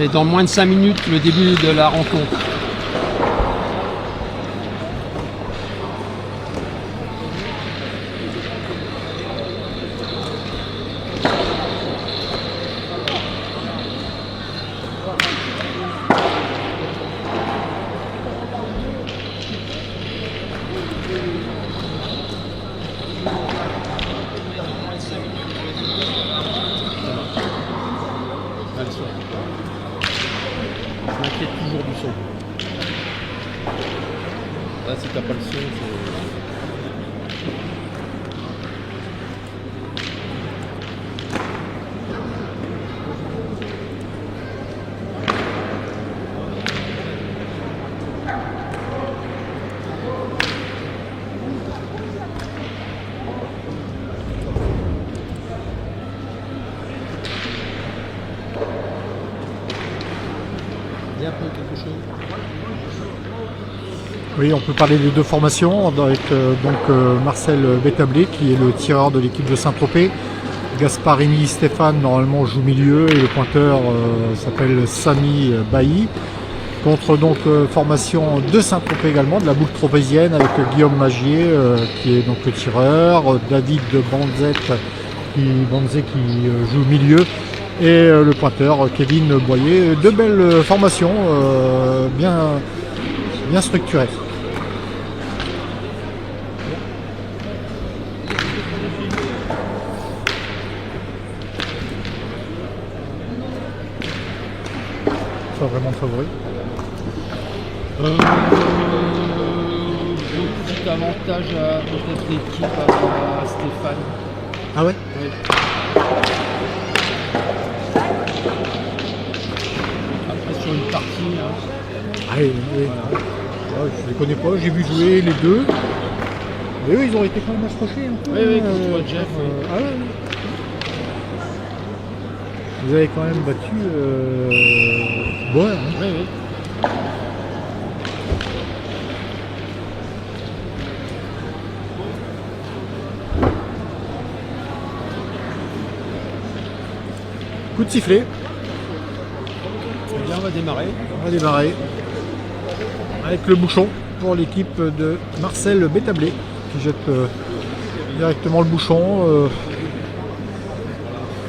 Allez, dans moins de 5 minutes, le début de la rencontre. Je m'inquiète toujours du son. Là, si t'as pas le son, c'est... Il y a un peu quelque chose. Oui, on peut parler des deux formations avec Marcel Bétablé qui est le tireur de l'équipe de Saint-Tropez. Gasparini Stéphane normalement joue milieu et le pointeur s'appelle Sami Bailly. Contre formation de Saint-Tropez également, de la boucle tropézienne avec Guillaume Magier qui est donc le tireur, David Banzet qui joue milieu et le pointeur Kevin Boyer. Deux belles formations bien structurées. Pas vraiment de favori. Petit avantage à peut-être l'équipe à Stéphane. Ah ouais? Oui. Après sur une partie. Ah oui. Voilà. Ouais, je les connais pas, j'ai vu jouer les deux. Mais eux ils ont été quand même accrochés un peu. Oui, contre Jeff. Ah ouais. Vous avez quand même battu Boer. Hein. Oui, oui. Coup de sifflet. Eh bien, on va démarrer. On va démarrer avec le bouchon pour l'équipe de Marcel Bétablé qui jette directement le bouchon.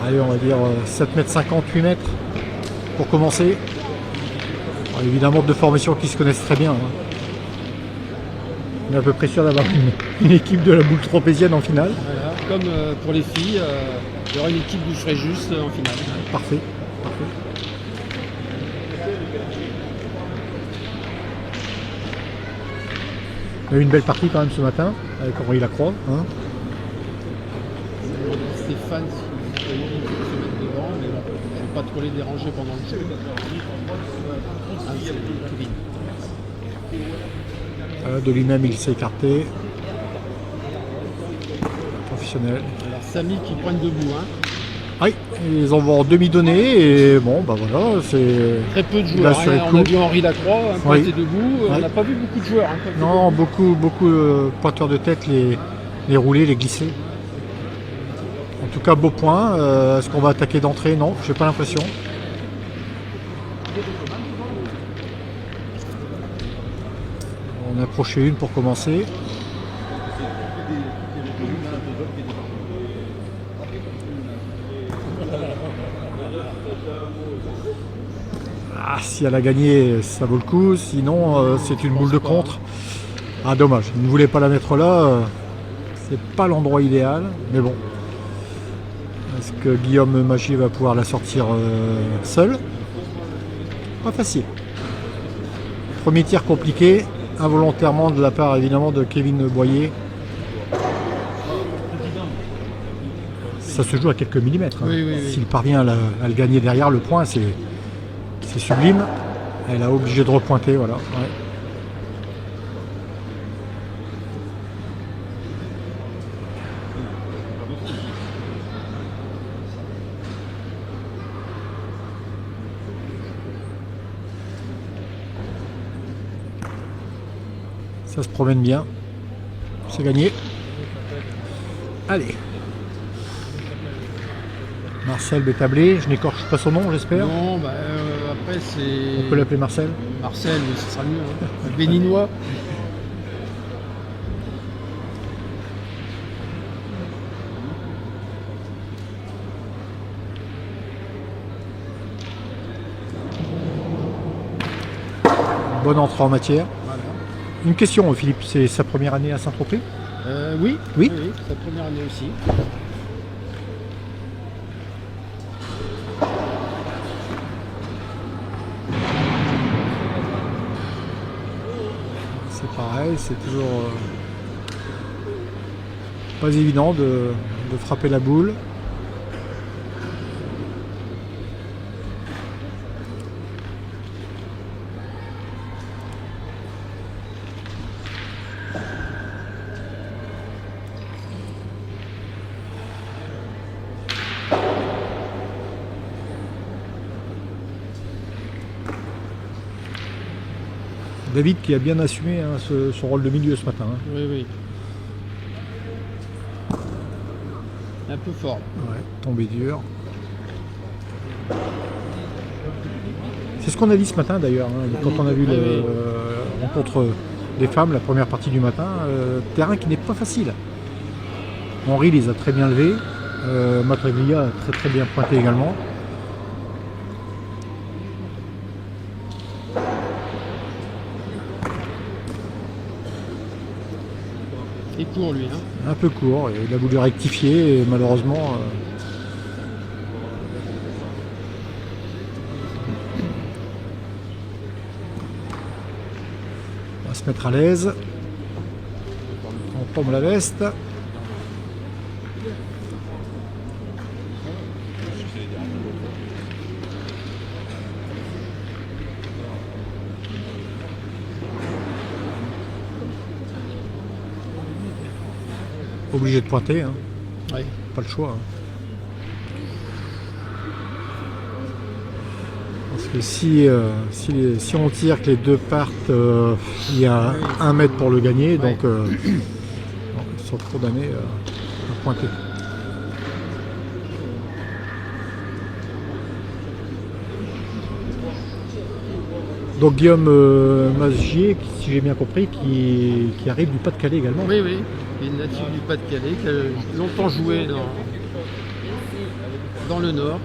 Allez, on va dire 7 mètres 50, 8 mètres pour commencer. Alors, évidemment, deux formations qui se connaissent très bien. Hein. On est à peu près sûr d'avoir une équipe de la boucle tropézienne en finale. Voilà. Comme pour les filles, il y aura une équipe d'où je serai juste en finale. Parfait. On a eu une belle partie quand même ce matin avec Henri Lacroix. Hein. Stéphane, si vous voyez, il faut se mettre devant, mais bon, je ne vais pas trop les déranger pendant le jeu. Ah, c'est Kevin. De lui-même, il s'est écarté. Professionnel. Alors Samy qui pointe debout. Hein. Oui, ils en vont en demi-donnée et bon, bah voilà, c'est... Très peu de joueurs. Hein. On a vu Henri Lacroix pointer debout. On n'a pas vu beaucoup de joueurs. Hein, non, beaucoup pointeurs de tête, les rouler, les glisser. En tout cas, beau point. Est-ce qu'on va attaquer d'entrée? Non, j'ai pas l'impression. On a approché une pour commencer. Ah, si elle a gagné, ça vaut le coup. Sinon, c'est une boule de contre. Ah, dommage. Je ne voulais pas la mettre là. C'est pas l'endroit idéal. Mais bon. Est-ce que Guillaume Magier va pouvoir la sortir seul? Pas facile. Premier tir compliqué. Involontairement de la part évidemment de Kevin Boyer. Ça se joue à quelques millimètres. Hein. Oui. S'il parvient à le gagner derrière le point, c'est sublime. Elle a obligé de repointer, voilà. Ouais. Ça se promène bien. C'est gagné. Allez. Marcel Bétablé, je n'écorche pas son nom, j'espère. Non, bah, après après c'est... On peut l'appeler Marcel. Marcel, mais ce sera mieux. Hein. Le béninois. Bonne entrée en matière. Voilà. Une question, Philippe, c'est sa première année à Saint-Tropez? Oui. Oui. Oui, sa première année aussi. C'est pareil, c'est toujours pas évident de frapper la boule. David qui a bien assumé hein, son rôle de milieu ce matin. Hein. Oui, oui. Un peu fort. Ouais, tombé dur. C'est ce qu'on a dit ce matin d'ailleurs, hein, quand on a vu la rencontre des femmes, la première partie du matin. Terrain qui n'est pas facile. Henri les a très bien levés. Matraglia a très bien pointé également. Et court lui. Hein. Un peu court, il a voulu rectifier et malheureusement on va se mettre à l'aise. On tombe la veste. Obligé de pointer, hein. Ouais. Pas le choix. Hein. Parce que si on tire que les deux partent, il y a 1 mètre pour le gagner, donc ils sont condamnés à pointer. Donc Guillaume Magier, si j'ai bien compris, qui arrive du Pas-de-Calais également. Oui, oui. Il est natif du Pas-de-Calais, qui a longtemps joué dans le Nord.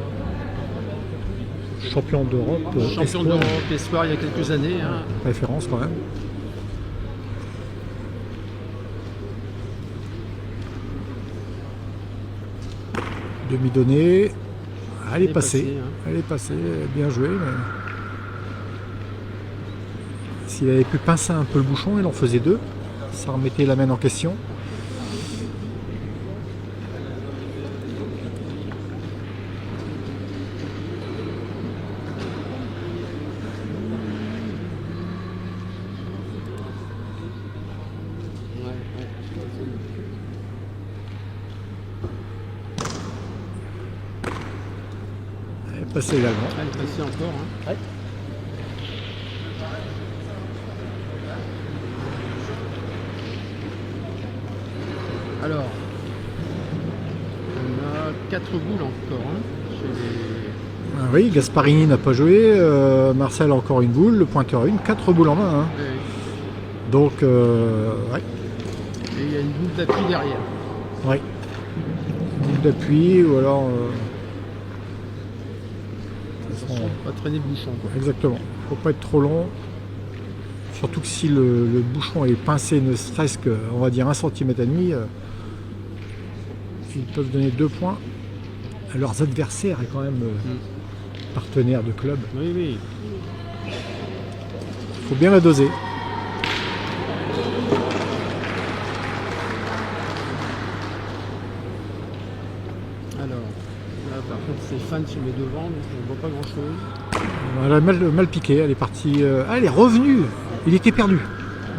Champion d'Europe. Champion d'Europe espoir il y a quelques années. Hein. Référence quand même. Demi-donnée. Elle est passée. Hein. Elle est passée. Bien joué. Mais... S'il avait pu pincer un peu le bouchon, il en faisait 2. Ça remettait la main en question. Elle est passée également. Elle est passée encore. Hein. Ouais. Alors, on a 4 boules encore. Hein, chez les... Ah oui, Gasparini n'a pas joué. Marcel a encore une boule. Le pointeur a une. 4 boules en main. Hein. Oui. Donc, ouais. Et il y a une boule d'appui derrière. Oui. Boule d'appui ou alors. Attention, pas traîner le bouchon. Quoi. Exactement. Faut pas être trop long. Surtout que si le bouchon est pincé ne serait-ce que, on va dire, 1,5 cm, ils peuvent donner 2 points à leurs adversaires et quand même partenaires de club. Oui, oui. Il faut bien la doser. Alors, là par contre c'est fan sur les devants, donc on ne voit pas grand chose. Elle a mal piqué, elle est partie. Elle est revenue. Il était perdu.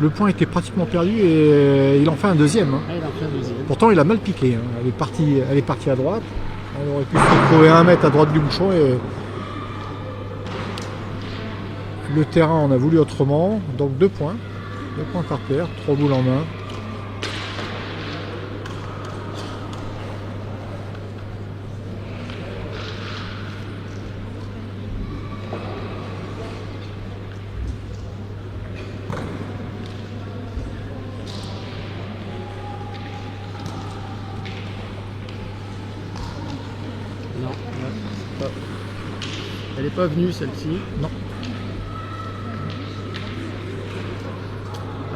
Le point était pratiquement perdu et il en fait un deuxième. Hein. Ah, il en fait un deuxième. Pourtant, il a mal piqué. Hein. Elle est partie à droite. Elle aurait pu se trouver 1 mètre à droite du bouchon. Et... Le terrain, on a voulu autrement. Donc 2 points. 2 points par paire. 3 boules en main. c'est pas- Elle n'est pas venue celle-ci. Non.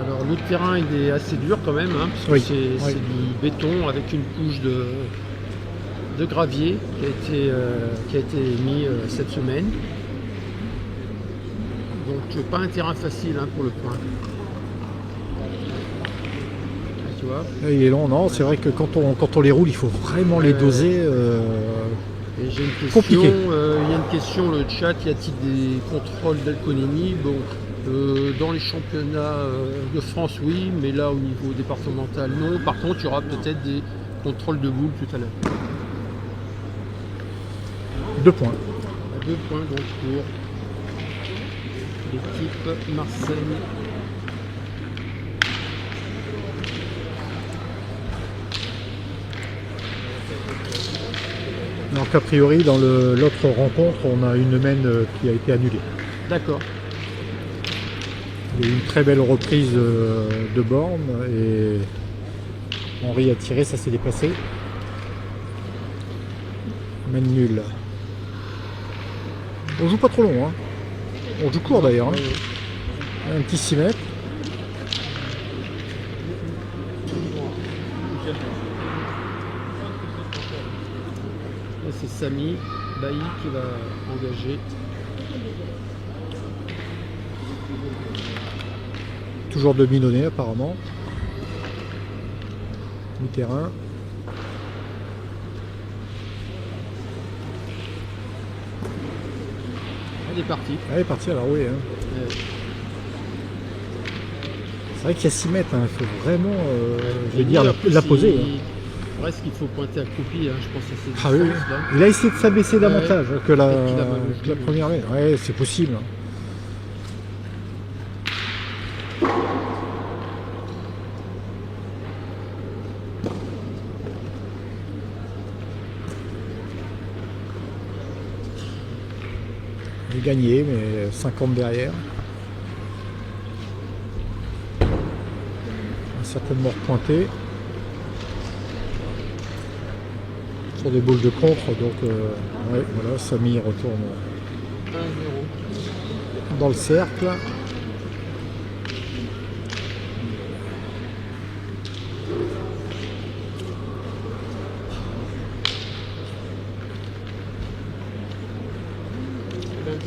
Alors le terrain il est assez dur quand même, hein, parce que Oui, c'est oui. du béton avec une couche de gravier qui a été mis cette semaine. Donc pas un terrain facile hein, pour le point. Ah, tu vois. Là, il est long, non, c'est vrai que quand on les roule, il faut vraiment les doser. Et j'ai une question, Compliqué. il y a une question, le chat, y a-t-il des contrôles d'alcoolémie? Bon, dans les championnats de France, oui, mais là au niveau départemental, non. Par contre, il y aura peut-être des contrôles de boules tout à l'heure. 2 points. 2 points donc pour l'équipe Marseille. Donc a priori, dans l'autre rencontre, on a une mène qui a été annulée. D'accord. Il y a eu une très belle reprise de borne et Henri a tiré, ça s'est dépassé. Mène nulle. On joue pas trop long, hein. On joue court d'ailleurs. Hein. Un petit 6 mètres. Là, c'est Samy Bailly qui va engager. Toujours demi-donné apparemment. Mi-terrain. Elle est partie. Elle est partie alors oui. Hein. C'est vrai qu'il y a 6 mètres, hein. Il faut vraiment je vais dire, la poser. Hein. Presque il faut pointer à copie, hein. Je pense à cette Ah oui, distance là. il a essayé de s'abaisser davantage que la, Peut-être qu'il a mal au que la genou. première mène. Ouais, c'est possible. Il est gagné, mais 50 derrière. Il va certainement repointer. Sur des boules de contre, donc ouais, voilà, Samy retourne 1-0. dans le cercle.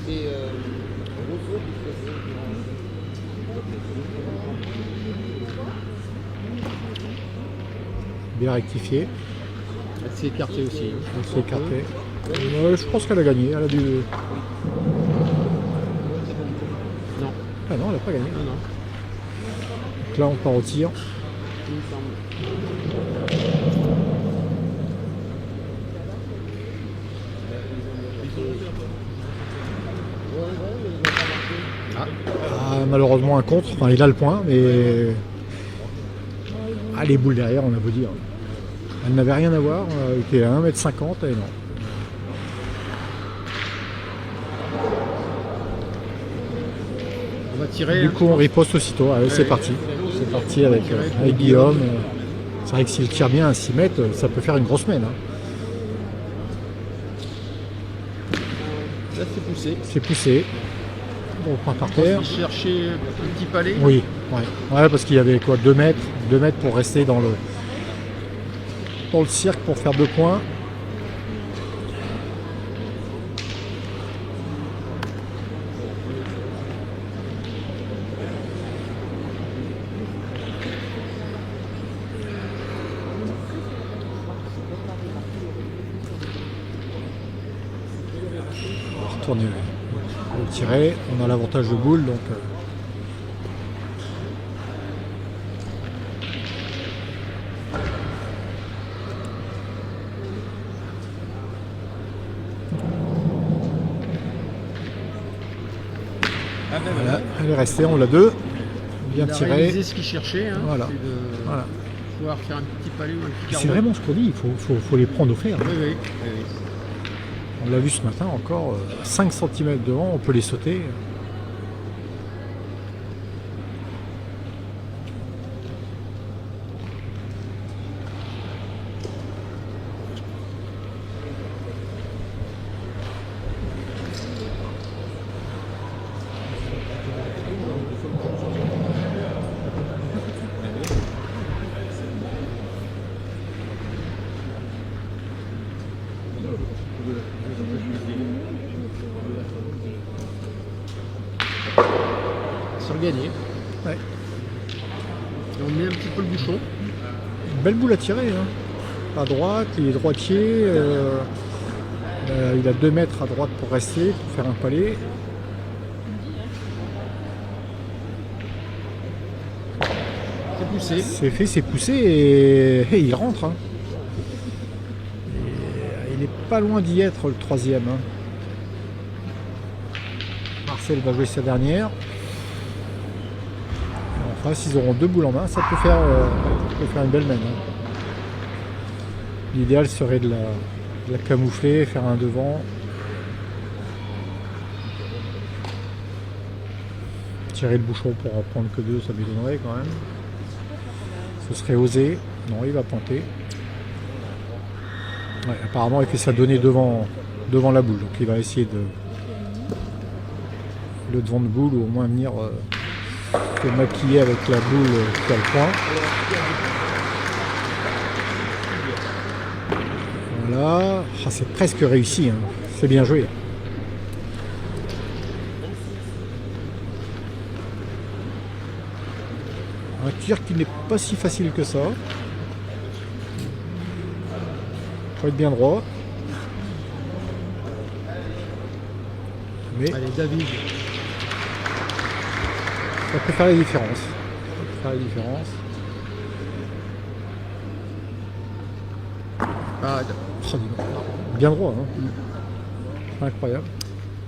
C'est Rousseau qui faisait Bien rectifié. Elle s'est écartée aussi. Elle s'est écartée. Ouais, je pense qu'elle a gagné. Elle a dû. Non, Ah non, elle n'a pas gagné. non. Donc là, on part au tir. Il me semble. Ah, malheureusement, un contre. Enfin, il a le point, mais. Ah, les boules derrière, on a beau dire. Elle n'avait rien à voir. Elle était à 1,50 m et non. On va tirer. Du hein. coup, on riposte aussitôt. Allez, c'est parti. C'est parti avec Guillaume. C'est vrai que s'il tire bien à 6 mètres, ça peut faire une grosse mène. Hein. Là c'est poussé. C'est poussé. Bon, point par On terre. va chercher un petit palais. Oui, ouais, parce qu'il y avait quoi, 2 mètres, 2 mètres pour rester dans le cirque pour faire 2 points. On va retourner le tirer. On a l'avantage de boule, donc. Ah ben Voilà, elle est restée, on l'a 2. Bien Il a tiré. réalisé ce qu'il cherchait. Hein, Voilà. c'est de Voilà. pouvoir faire un petit palais ou un petit carreau. C'est vraiment ce qu'on dit, il faut les prendre au fer. Oui, oui. On l'a vu ce matin encore, 5 cm devant, on peut les sauter. c'est regagné. Ouais. Et on met un petit peu le bouchon. Une belle boule à tirer. Hein. À droite, il est droitier. Il a 2 mètres à droite pour rester, pour faire un palais. C'est poussé. C'est fait, c'est poussé et il rentre. Hein. Et il n'est pas loin d'y être le 3e. Hein. Marcel va jouer sa dernière. Et en face, ils auront 2 boules en main. Ça peut faire une belle main. Hein. L'idéal serait de la camoufler, faire un devant. Tirer le bouchon pour en prendre que 2, ça m'étonnerait quand même. Ce serait osé. Non, il va tenter. Ouais, apparemment, il fait sa donnée devant la boule. Donc, il va essayer le devant de boule ou au moins venir se maquiller avec la boule qui a le coin. Voilà. Ah, c'est presque réussi. Hein. C'est bien joué. Un tir qui n'est pas si facile que ça. Faut être bien droit. Mais Allez, David. ça peut faire la différence. Ça peut faire la différence. Ah, Oh, dis donc. Bien droit. Hein. Incroyable.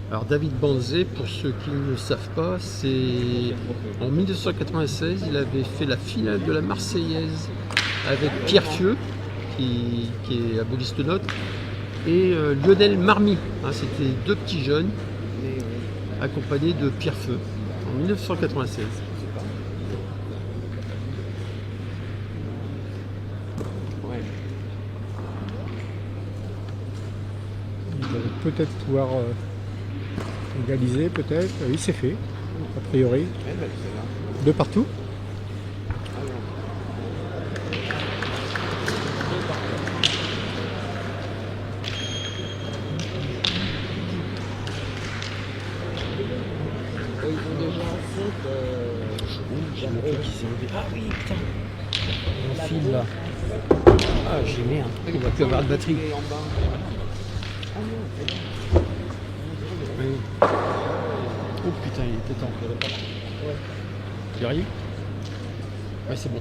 alors David Banzé, pour ceux qui ne le savent pas, c'est en 1996, il avait fait la finale de la Marseillaise avec Pierre Fieux, qui est abogiste note, et Lionel Marmy. Hein, c'était 2 petits jeunes accompagnés de Pierre Fieux en 1996. Il va peut-être pouvoir égaliser, peut-être. Oui, c'est fait, a priori. 2 partout. Ah oui, putain, mon fil là. Ah, j'ai merde, on va plus avoir de batterie. Oui. Oh putain, il était temps. Tu arrives? Ouais, c'est bon.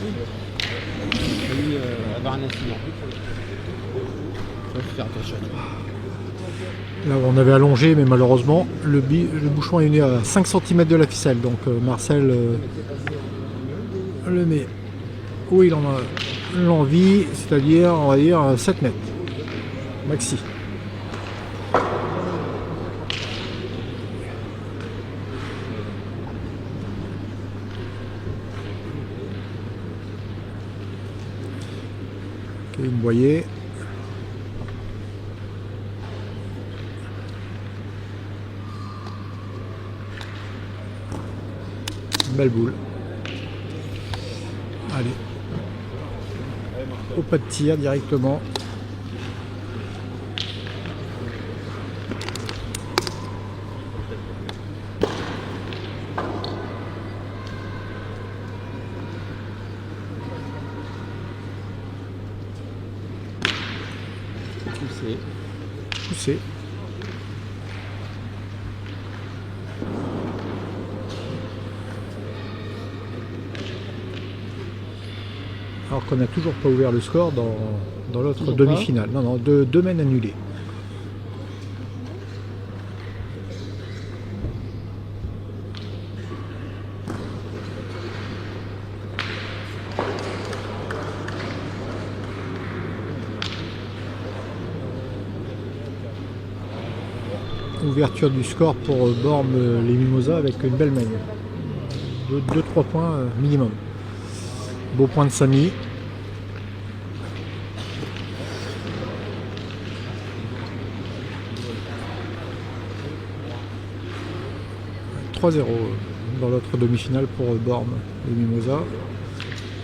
Il a failli avoir un incident. Il faut faire attention. Là, on avait allongé, mais malheureusement, le bouchon est venu à 5 cm de la ficelle. Donc Marcel le met où il en a l'envie, c'est-à-dire, on va dire, 7 mètres. Maxi. Kevin Boyer. Belle boule. Allez. Au pas de tir directement. Poussé. Alors qu'on n'a toujours pas ouvert le score dans l'autre demi-finale. Non, non, 2 mènes annulés. Ouverture du score pour Bormes les Mimosas avec une belle main. 2-3 points minimum. Beau point de Samy. « 3-0 dans l'autre demi-finale pour Bormes les Mimosas.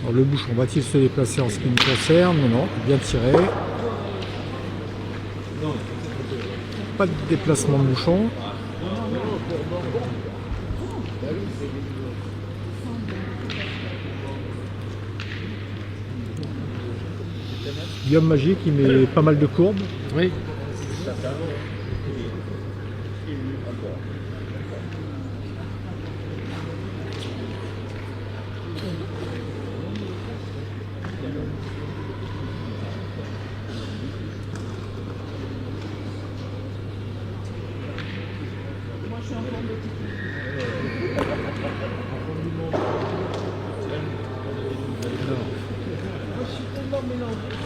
Alors le bouchon va-t-il se déplacer en ce qui me concerne? Non, bien tiré. Pas de déplacement de bouchon. Guillaume Magique, il met pas mal de courbes. Oui.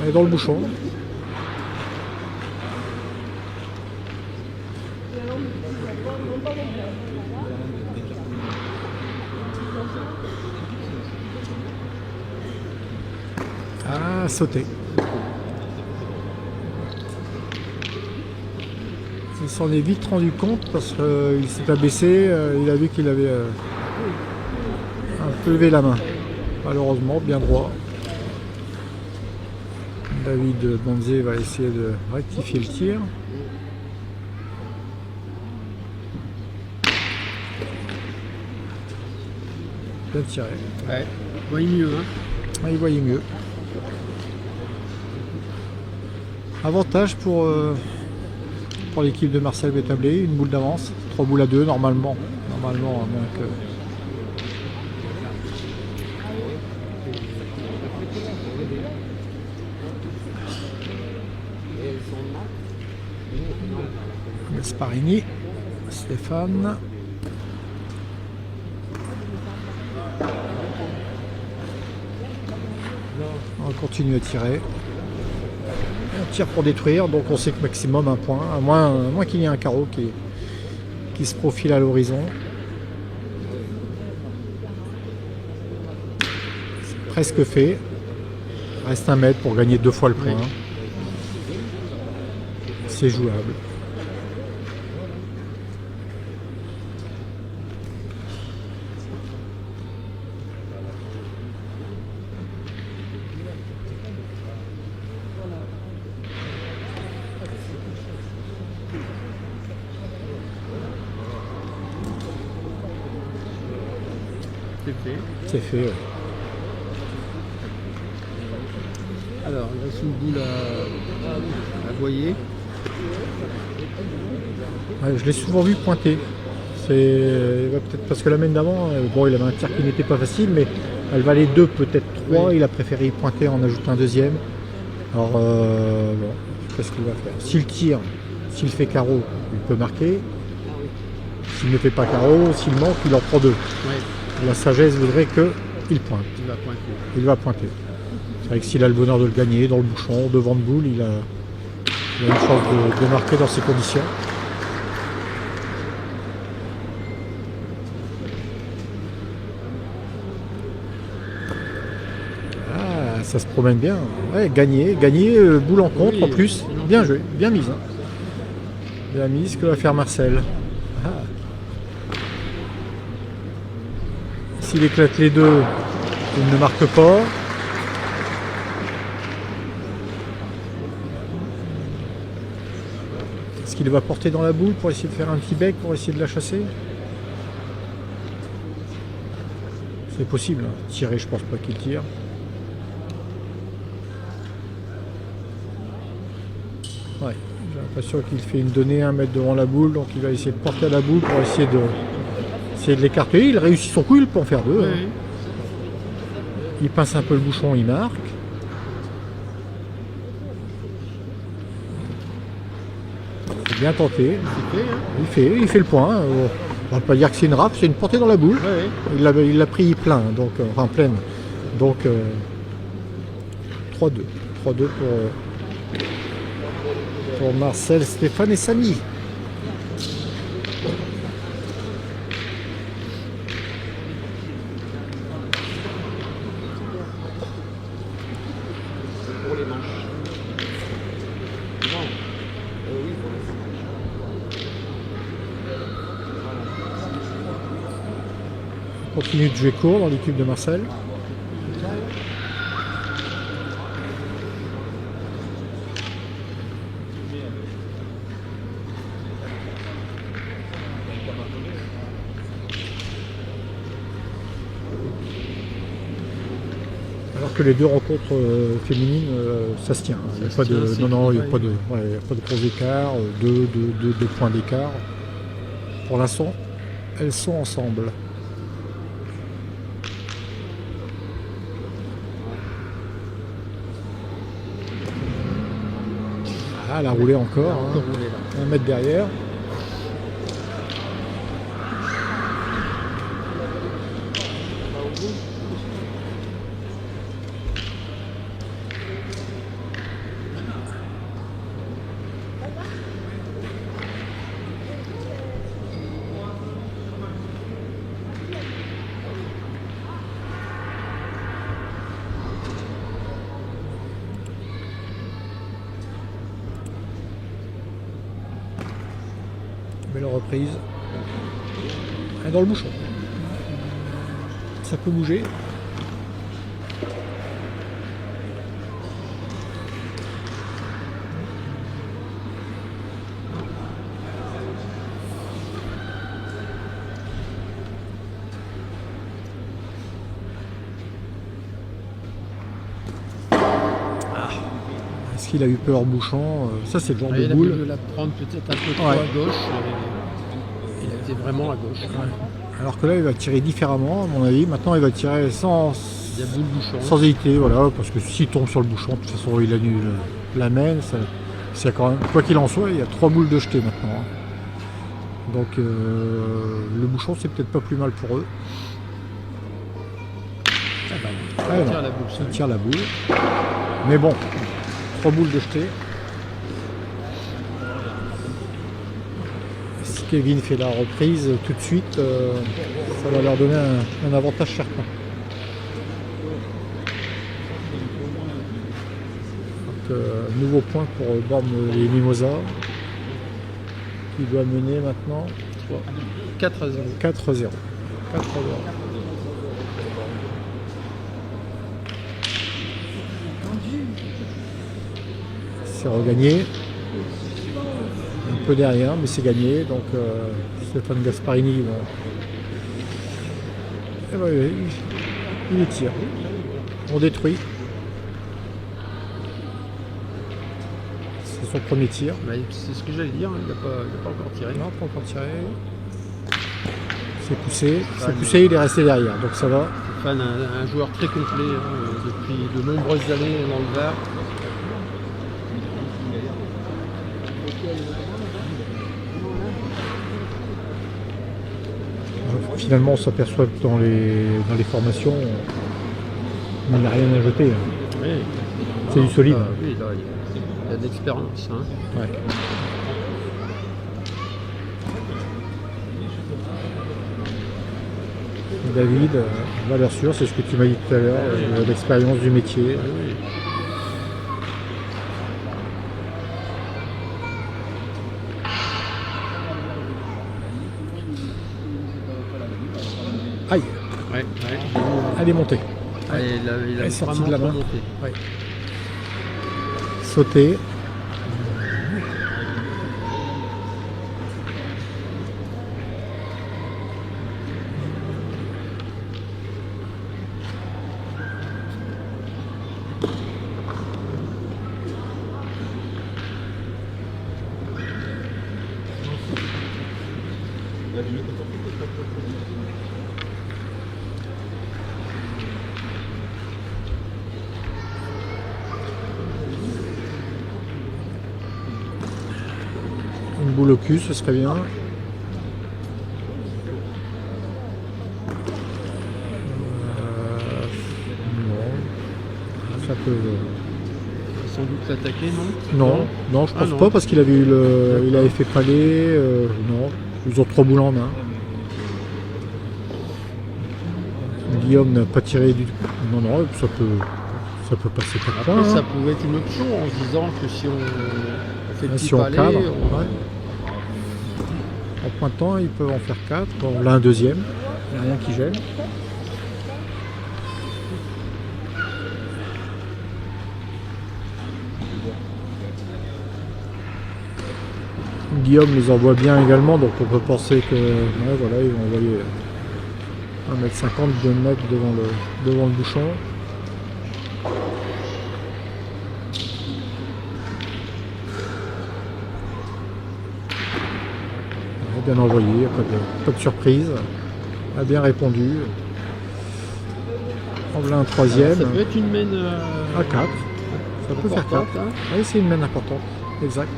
Elle est dans le bouchon. Ah, sauté. Il s'en est vite rendu compte parce qu'il s'est abaissé, il a vu qu'il avait un peu levé la main. Malheureusement, bien droit. David Bonzé va essayer de rectifier le tir. Bien tiré. Ouais. Vous voyez mieux, hein. Ah, il voyait mieux. Avantage pour l'équipe de Marcel Bétablé, une boule d'avance, 3 boules à 2 normalement. Normalement, donc. Gasparini, Stéphane. On continue à tirer. On tire pour détruire, donc on sait que maximum un point, à moins qu'il y ait un carreau qui se profile à l'horizon. C'est presque fait. Reste 1 mètre pour gagner 2 fois le point. Oui. C'est jouable. C'est fait. C'est fait. Ouais. Alors, il reste une boule à voyer. Ouais, je l'ai souvent vu pointer. C'est peut-être parce que la main d'avant, bon, il avait un tir qui n'était pas facile, mais elle valait 2, peut-être 3. Oui. Il a préféré y pointer en ajoutant un deuxième. Alors, bon, qu'est-ce qu'il va faire? S'il tire, s'il fait carreau, il peut marquer. S'il ne fait pas carreau, s'il manque, il en prend 2. Ouais. La sagesse voudrait qu'il pointe. Il va pointer. Il va pointer. C'est vrai que s'il a le bonheur de le gagner dans le bouchon, devant de boule, il a une chance de marquer dans ces conditions. Ah, ça se promène bien. Ouais, gagner, boule en contre Oui, en plus. Bien joué, bien mise. Hein. Bien mise, ce que va faire Marcel. Ah. S'il éclate les deux, il ne marque pas. Est-ce qu'il va porter dans la boule pour essayer de faire un petit bec, pour essayer de la chasser? C'est possible. Hein. Tirer, je pense pas qu'il tire. Ouais, j'ai l'impression qu'il fait une donnée 1 mètre devant la boule, donc il va essayer de porter à la boule pour essayer de l'écarter. Il réussit son coup, il peut en faire 2. Oui. Hein. Il pince un peu le bouchon, il marque. C'est bien tenté. C'est fait, hein. Il fait le point. On va pas dire que c'est une rafle, c'est une portée dans la boule. Ouais. Il l'a pris plein, donc enfin pleine. Donc 3-2. 3-2 pour Marcel, Stéphane et Samy. Pour les manches. Non. Oui, pour les On continue de jouer court dans l'équipe de Marcel. Alors que les deux rencontres féminines, ça se tient. Il n'y a pas de, c'est non, non, il n'y a équilibré. pas de gros écart, deux points d'écart. Pour l'instant, elles sont ensemble. Ah, elle a roulé encore, hein. Encore roulé, là. 1 mètre derrière. Belle reprise. Elle est dans le bouchon. Ça peut bouger. Est-ce qu'il a eu peur au bouchon? Ça, c'est le genre de Il a boule. voulu la prendre peut-être un peu trop Ouais. à gauche. Il a été vraiment à gauche. Alors que là, il va tirer différemment, à mon avis. Maintenant, il va tirer sans Il y a boule bouchon. hésiter, voilà, parce que s'il tombe sur le bouchon, de toute façon, il annule la main. C'est quand même, quoi qu'il en soit, il y a 3 boules de jetées maintenant, hein. Donc, le bouchon, c'est peut-être pas plus mal pour eux. Ah bah, Ouais, il tire non. la boule. Il tire la boule. Mais bon, 3 boules de jetées. Si Kevin fait la reprise tout de suite, ça va leur donner un avantage certain. Donc, nouveau point pour Born et Mimosa, qui doit mener maintenant 4-0. 4-0. 4-0. C'est regagné. Un peu derrière, mais c'est gagné. Donc Stéphane Gasparini, il les tire. On détruit. C'est son premier tir. Bah, c'est ce que j'allais dire, hein, il n'a pas encore tiré. Non, pas encore tiré. C'est poussé, il est resté derrière, donc ça va. Stéphane, un joueur très complet depuis de nombreuses années dans le Var. Finalement, on s'aperçoit que dans les formations, il n'y a rien à jeter, hein. Oui. C'est du solide. Oui, là, il y a de l'expérience. Hein. Ouais. David, valeur sûre, c'est ce que tu m'as dit tout à l'heure, l'expérience du métier. Oui, oui. Aïe, Ouais. elle est montée. Ah, il Elle a est sortie vraiment de la main. remonté. Ouais. Sauter. Une boule au cul, ce serait bien. Non. Ça peut. Il va sans doute l'attaquer, non? Non, je pense non. pas parce qu'il avait eu il avait fait palais. Non, ils ont 3 boules en main. Guillaume n'a pas tiré du. Non, ça peut passer par Après, point. ça Hein. pouvait être une option en se disant que si on fait le petit Si on palais, cadre, on- ouais. En pointant, ils peuvent en faire 4. Bon, là, un deuxième. Il n'y a rien qui gêne. Guillaume les envoie bien également, donc on peut penser que ouais, voilà, ils vont envoyer 1,50 m, 2 m devant le bouchon. bien envoyé, il n'y a pas de surprise. A bien répondu. En voilà un troisième. Ça peut être une mène à 4. Ça peut faire 4. hein. Oui, c'est une mène importante. Exact.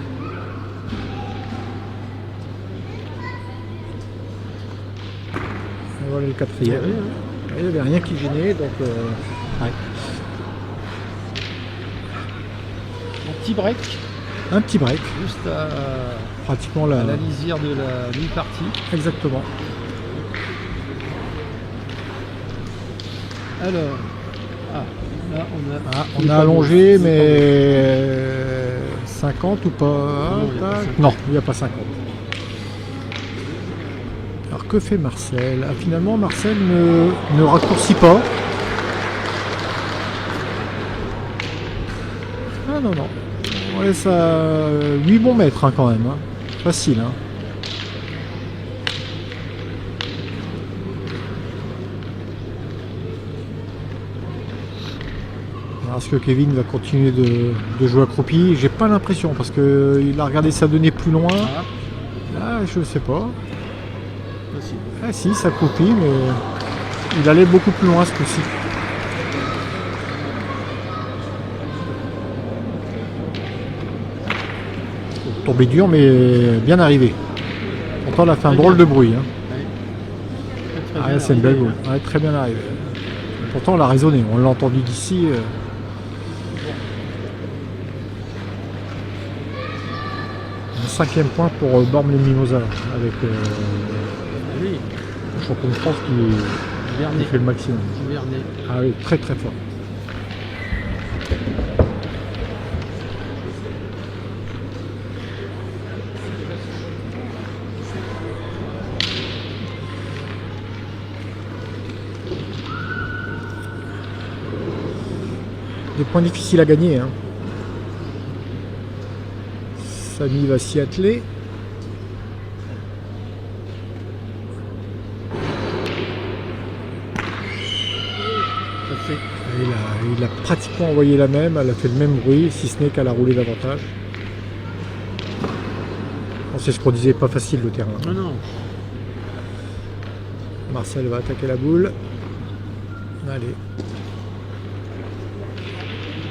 Et voilà le quatrième. Ouais, hein. Il n'y avait rien qui gênait, donc ouais. Un petit break, Un petit break, juste pratiquement à la lisière de la mi-partie. Exactement. Alors, là On a allongé, mais 50 ou pas? Non, il n'y a pas 50. Alors que fait Marcel? Finalement, Marcel ne raccourcit pas. Ah non, non. On laisse à 8 bons mètres hein, quand même. Hein. Facile. Hein. Est-ce que Kevin va continuer de jouer accroupi? J'ai pas l'impression parce qu'il a regardé ça donner plus loin. Ah, je sais pas. Ah si, ça accroupit, mais il allait beaucoup plus loin ce coup-ci. Tombé dur, mais bien arrivé. Pourtant, elle a fait un drôle de bruit. Hein. Ah, c'est une belle boule. Ouais, très bien arrivé. Pourtant, on l'a raisonné. On l'a entendu d'ici. Un 5e point pour Bormes les Mimosas avec le champion de France qui fait le maximum. Ah oui, très très fort. Des points difficiles à gagner. Hein. Samy va s'y atteler. Il a pratiquement envoyé la même, elle a fait le même bruit, si ce n'est qu'elle a roulé davantage. C'est ce qu'on disait, pas facile le terrain. Non, non. Marcel va attaquer la boule. Allez.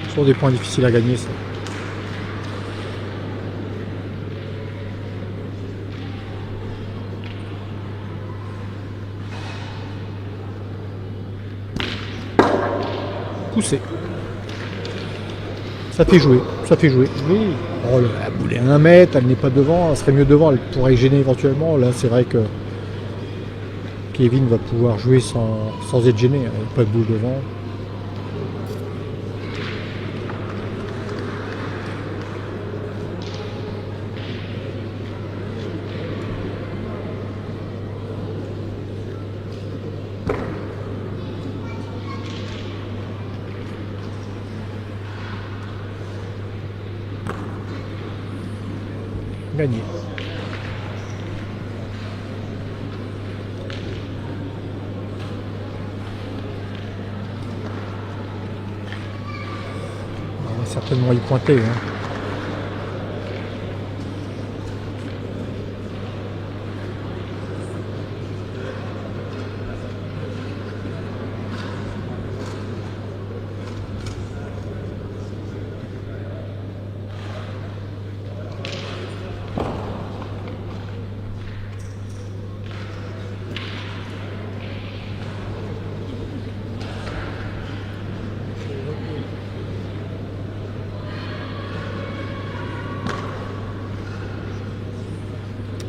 Toujours des points difficiles à gagner ça. Poussé. Ça fait jouer, ça fait jouer. Oui. Oh, la boule est à 1 mètre, elle n'est pas devant, elle serait mieux devant, elle pourrait gêner éventuellement. Là, c'est vrai que Kevin va pouvoir jouer sans être gêné, hein. Pas de boule devant. Gagné. On va certainement y pointer. Hein.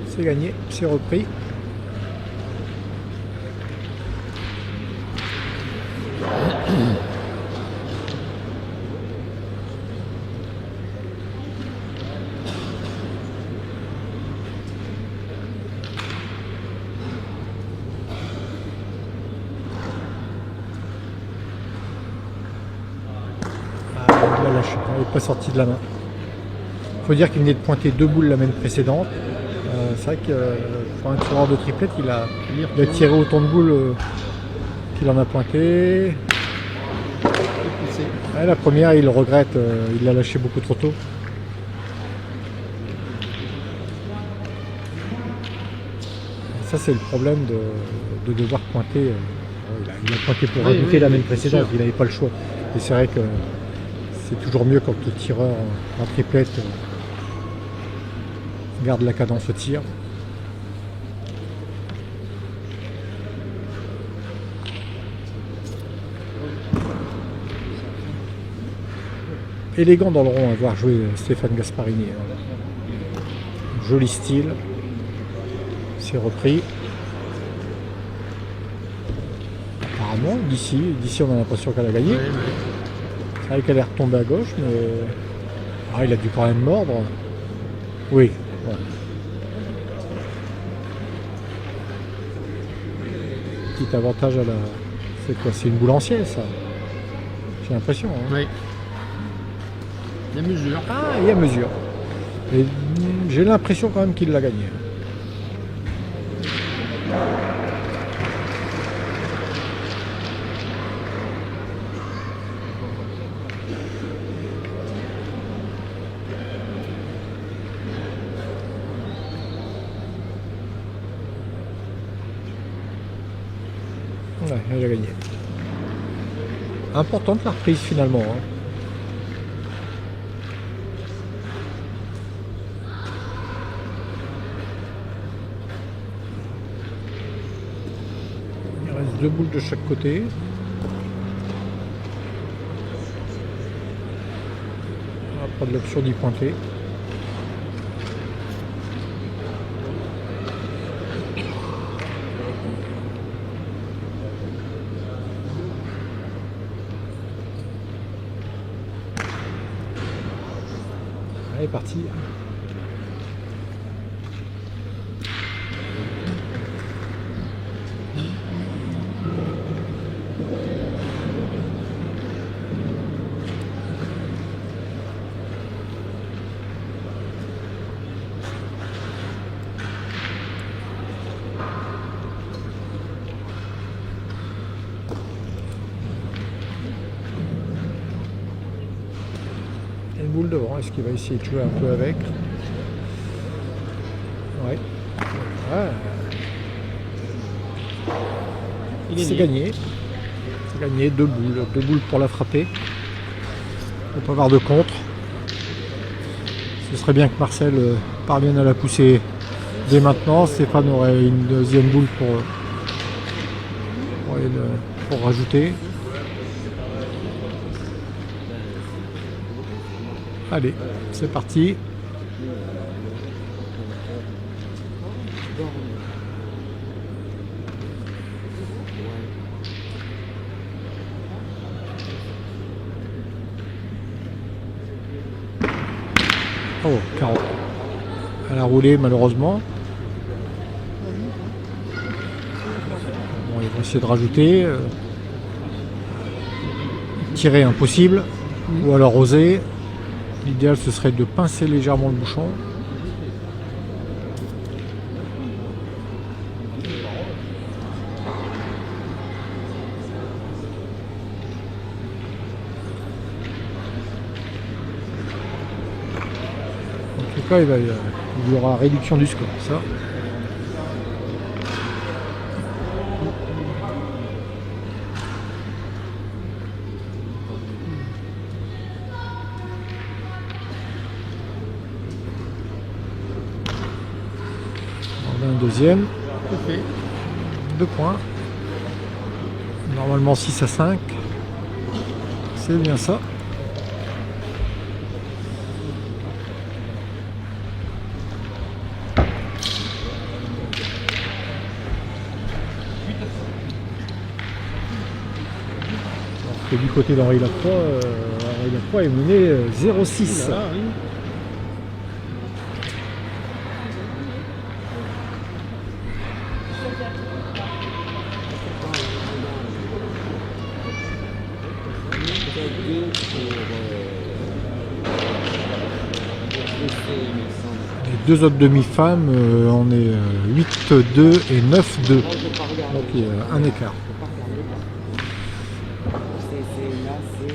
C'est gagné, c'est repris. Il l'a lâché, il n'est pas sorti de la main. Il faut dire qu'il venait de pointer 2 boules la main précédente. C'est vrai que pour un tireur de triplette, il a tiré autant de boules qu'il en a pointé. Ouais, la première, il regrette, il l'a lâché beaucoup trop tôt. Ça c'est le problème de devoir pointer. Il a pointé pour rajouter la main précédente, il n'avait pas le choix. Et c'est vrai que c'est toujours mieux quand le tireur en triplette garde la cadence au tir. Élégant dans le rond à voir jouer Stéphane Gasparini. Joli style. C'est repris. Apparemment, d'ici on a l'impression qu'elle a gagné. Ouais. C'est vrai qu'elle est retombée à gauche, mais il a dû quand même mordre. Oui. Ouais. Petit avantage à la... C'est quoi? C'est une boule ancienne, ça? J'ai l'impression. Hein. Oui. Il y a mesure. Ah, il y a mesure. Et j'ai l'impression quand même qu'il l'a gagné. Ouais, il a gagné. Importante la reprise finalement. Hein. Il reste 2 boules de chaque côté. On n'a pas de l'option d'y pointer. Allez, parti. Une boule devant, est-ce qu'il va essayer de jouer un peu avec? Ouais. Ah. C'est gagné. C'est gagné, 2 boules. 2 boules pour la frapper. On peut avoir de contre. Ce serait bien que Marcel parvienne à la pousser dès maintenant. Stéphane aurait une deuxième boule pour rajouter. Allez, c'est parti. Oh, 40. Elle a roulé malheureusement. Bon, ils vont essayer de rajouter. Tirer impossible. Ou alors oser. L'idéal ce serait de pincer légèrement le bouchon. En tout cas, il y aura réduction du score. Ça. Un deuxième. Okay. 2 points. Normalement 6 à 5. C'est bien ça. Alors que du côté d'Henri Lacroix est mené 0-6. Les 2 autres demi-femmes, on est 8-2 et 9-2. Donc il y a un écart.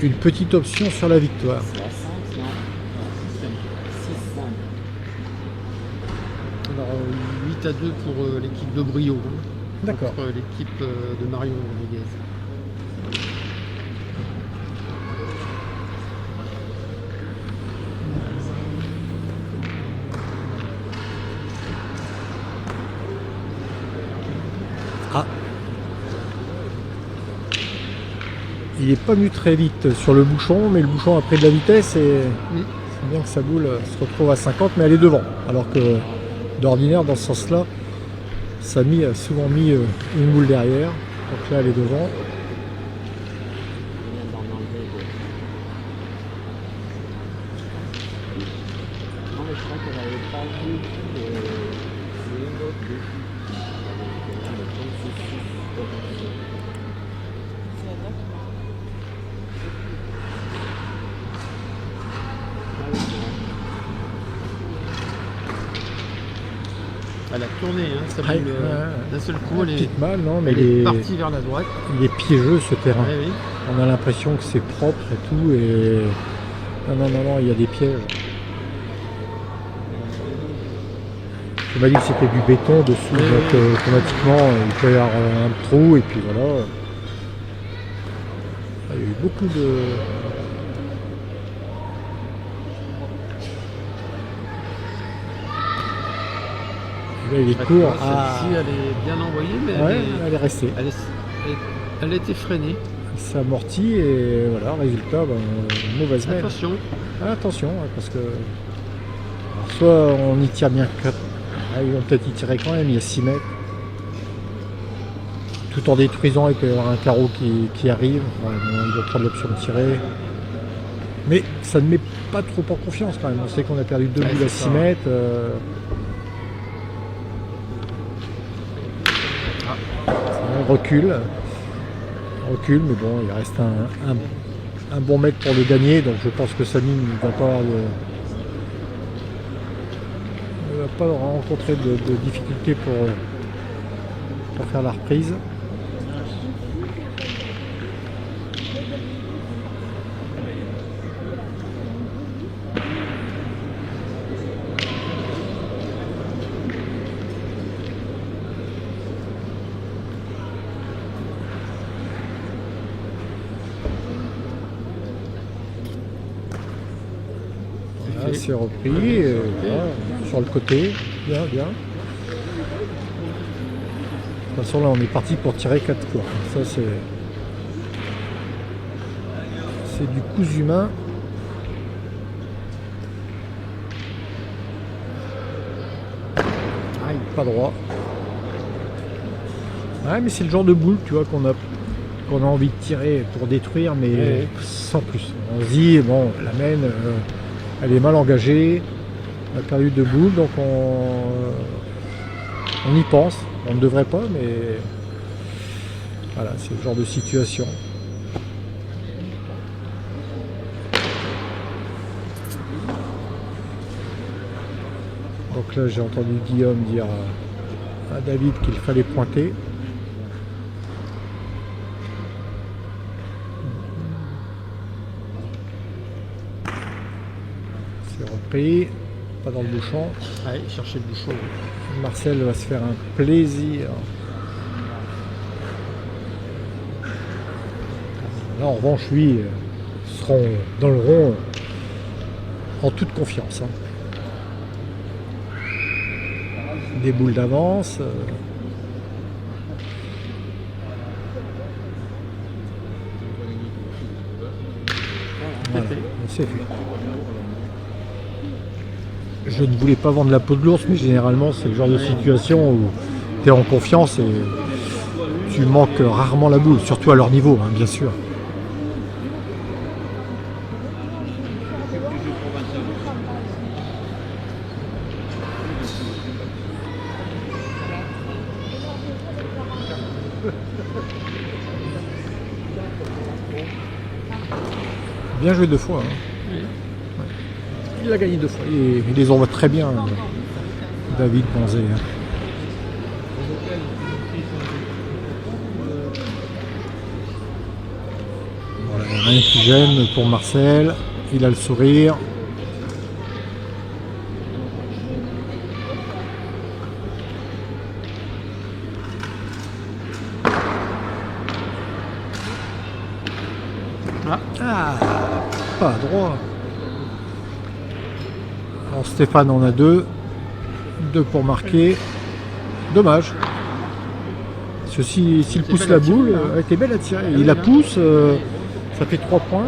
Une petite option sur la victoire. Alors 8-2 pour l'équipe de Brio, hein, D'accord. contre l'équipe de Marion Rodriguez. Ah. Il n'est pas venu très vite sur le bouchon, mais le bouchon a pris de la vitesse et c'est bien que sa boule se retrouve à 50, mais elle est devant. Alors que d'ordinaire, dans ce sens-là, Samy a souvent mis une boule derrière. Donc là, elle est devant. Elle a tourné, hein, ça Ouais, d'un seul coup, elle est Petite mal, non, mais elle est partie vers la droite. il est piégeux ce terrain. Ouais, oui. On a l'impression que c'est propre et tout, et non, il y a des pièges. On m'a dit que c'était du béton dessous, Oui, donc oui. Automatiquement il peut y avoir un trou, et puis voilà. Il y a eu beaucoup de... Là, il est court. Celle-ci, elle est bien envoyée, mais Ouais, elle est restée. elle a été freinée. Il s'est amorti, et voilà, résultat, mauvaise mène. Attention, Attention, ouais, parce que alors, soit on y tire bien 4, ils vont peut-être y tirer quand même, il y a 6 mètres. Tout en détruisant, il peut y avoir un carreau qui arrive. Ouais, bon, il doit prendre l'option de tirer. Mais ça ne met pas trop en confiance quand même. On sait qu'on a perdu 2 Ouais, boules à c'est 6 ça. mètres. On recule. On recule, mais bon, il reste un bon mètre pour le gagner. Donc je pense que Samy ne va pas avoir ne va pas rencontrer de difficultés pour faire la reprise. Voilà, c'est repris, voilà, sur le côté, bien. De toute façon là on est parti pour tirer 4 coups. Ça c'est du cousu humain. Aïe, pas droit. Ouais, mais c'est le genre de boule, tu vois, qu'on a envie de tirer pour détruire, mais Ouais. sans plus. On se dit, bon, la mène, elle est mal engagée, on a perdu 2 boules, donc on y pense. On ne devrait pas, mais voilà, c'est le genre de situation. Donc là, j'ai entendu Guillaume dire à David qu'il fallait pointer. C'est repris, pas dans le bouchon. allez, chercher le bouchon. Marcel va se faire un plaisir. Là, en revanche, lui, seront dans le rond en toute confiance. Hein. Des boules d'avance. Voilà, c'est fait. Je ne voulais pas vendre la peau de l'ours, mais généralement c'est le genre de situation où tu es en confiance et tu manques rarement la boule, surtout à leur niveau, hein, bien sûr. Bien joué 2 fois. Hein. Oui. Il a gagné 2 fois. Il les envoie très bien, David Bonzé. Hein. Voilà, rien qui gêne pour Marcel. Il a le sourire. Ah, pas droit. Alors Stéphane en a deux. Deux pour marquer. Dommage. Ceci, s'il pousse la boule, elle était belle à tirer. Il la pousse, ça fait 3 points.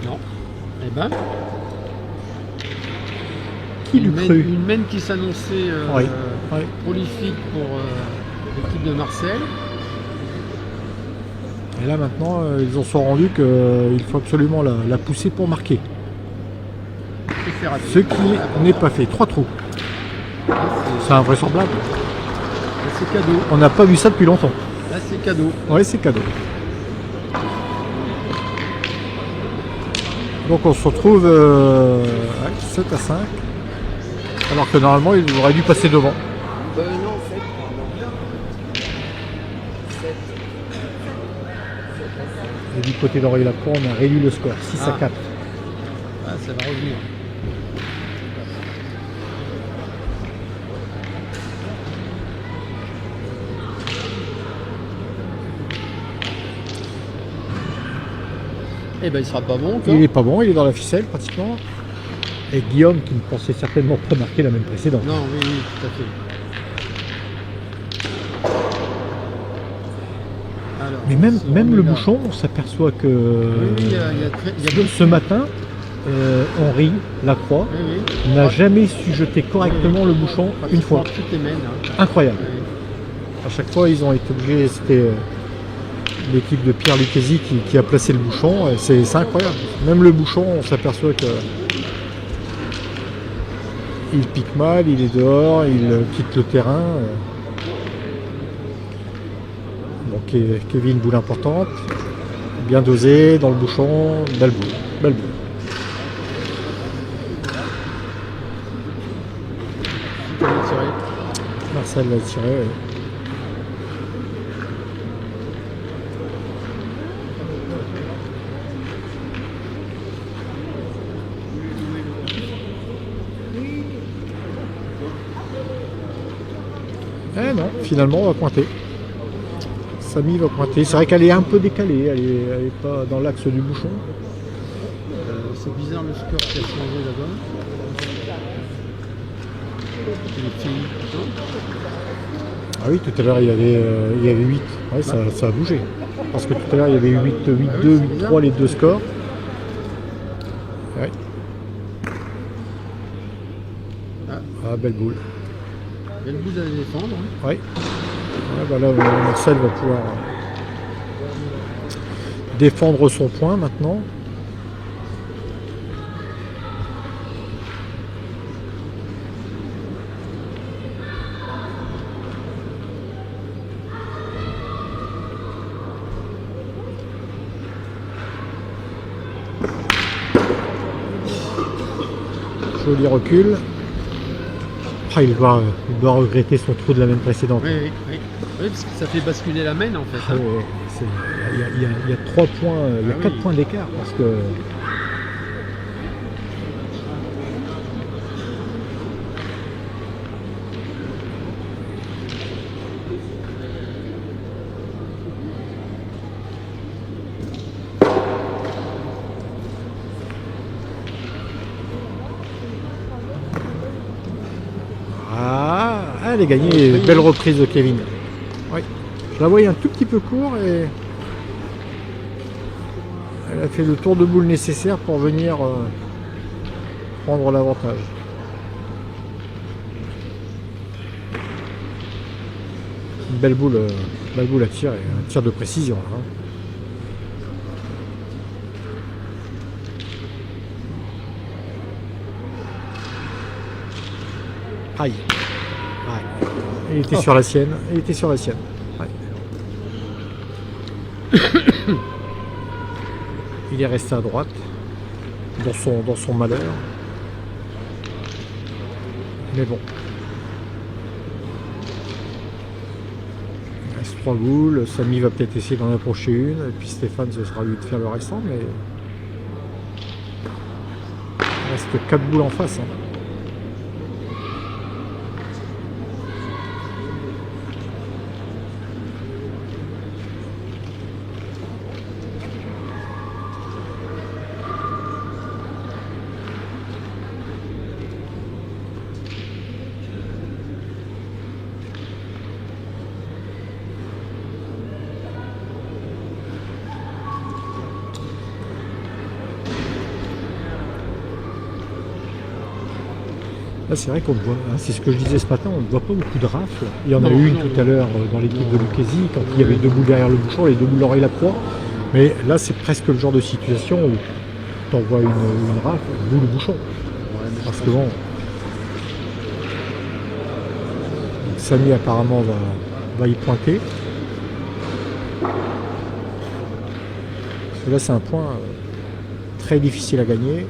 Non. Eh ben. Qui l'eût cru? Une mène qui s'annonçait Oui. prolifique pour l'équipe de Marseille. Et là maintenant, ils en sont rendus qu'il faut absolument la pousser pour marquer. Ce qui n'est pas fait. 3 trous. C'est invraisemblable. Là, c'est cadeau. On n'a pas vu ça depuis longtemps. Là, c'est cadeau. Oui, c'est cadeau. Donc on se retrouve 7 à 5. Alors que normalement, il aurait dû passer devant. Non, en fait. Et du côté d'Henri-Lacroix, on a réduit le score. 6 à 4. Ah, ça va revenir. Eh ben il sera pas bon encore. Il est pas bon, il est dans la ficelle pratiquement. Et Guillaume qui ne pensait certainement pas marquer la même précédente. Non, oui, oui, tout à fait. Alors, Mais même le bouchon, on s'aperçoit que ce matin, Henri Lacroix n'a jamais su jeter correctement le bouchon une fois. Toutes les mènes, hein. Incroyable. Oui. À chaque fois, ils ont été obligés, c'était l'équipe de Pierre Lucchesi qui a placé le bouchon. C'est incroyable. Même le bouchon, on s'aperçoit que il pique mal, il est dehors, il quitte le terrain. Donc Kevin, boule importante, bien dosé dans le bouchon, belle boule, belle boule. Marcel l'a tiré. Oui. Eh non, finalement on va pointer. Samy va pointer. C'est vrai qu'elle est un peu décalée, elle est pas dans l'axe du bouchon. C'est bizarre le score qui a changé là-bas. Ah oui, tout à l'heure il y avait 8. Ouais, ça a bougé. Parce que tout à l'heure il y avait 8, 8, 2, 8, 3 les deux scores. Ouais. Ah, belle boule. Belle boule à défendre. Hein. Oui. Ouais, bah là, Marcel va pouvoir défendre son point maintenant. Joli recul. Ah, il doit regretter son trou de la même précédente. Oui, oui, oui. Oui, parce que ça fait basculer la main en fait. Ah, Hein. ouais, il y a 3 points, il y a 4 points d'écart parce que elle est gagnée, belle reprise de Kevin. Oui. Je la voyais un tout petit peu court et elle a fait le tour de boule nécessaire pour venir prendre l'avantage. Une belle boule à tirer, un tir de précision. Hein. Aïe. Il était sur la sienne. Il était sur la sienne. Ouais. Il est resté à droite dans son malheur. Mais bon. 3 boules. Samy va peut-être essayer d'en approcher une. Et puis Stéphane, ce sera lui de faire le restant. Mais il reste 4 boules en face. Hein. Là, c'est vrai qu'on voit, hein, c'est ce que je disais ce matin, on ne voit pas beaucoup de rafles. Il y en a eu une tout à l'heure dans l'équipe de Lucchesi, quand il y avait 2 boules derrière le bouchon, les 2 boules l'oreille la croix. Mais là, c'est presque le genre de situation où tu envoies une rafle, boule bouchon. Parce que bon, Samy apparemment va y pointer. Parce que là, c'est un point très difficile à gagner.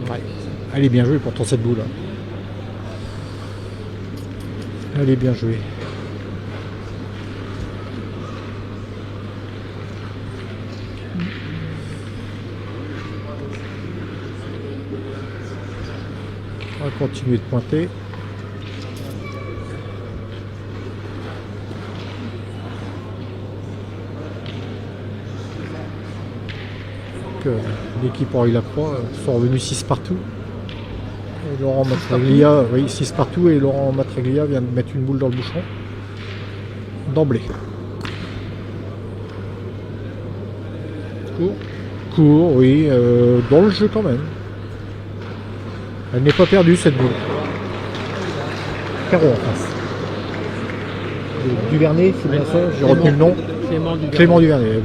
Ouais. Elle est bien jouée pourtant cette boule. Elle est bien jouée. On va continuer de pointer. L'équipe Henri Lacroix sont revenus 6 partout. Et Laurent Matraglia, oui, 6 partout, et Laurent Matraglia vient de mettre une boule dans le bouchon d'emblée. Court, oui, dans le jeu quand même. Elle n'est pas perdue cette boule. Carreau en face. Duvernay, c'est bien ça, j'ai retenu le nom. Clément Duvernay.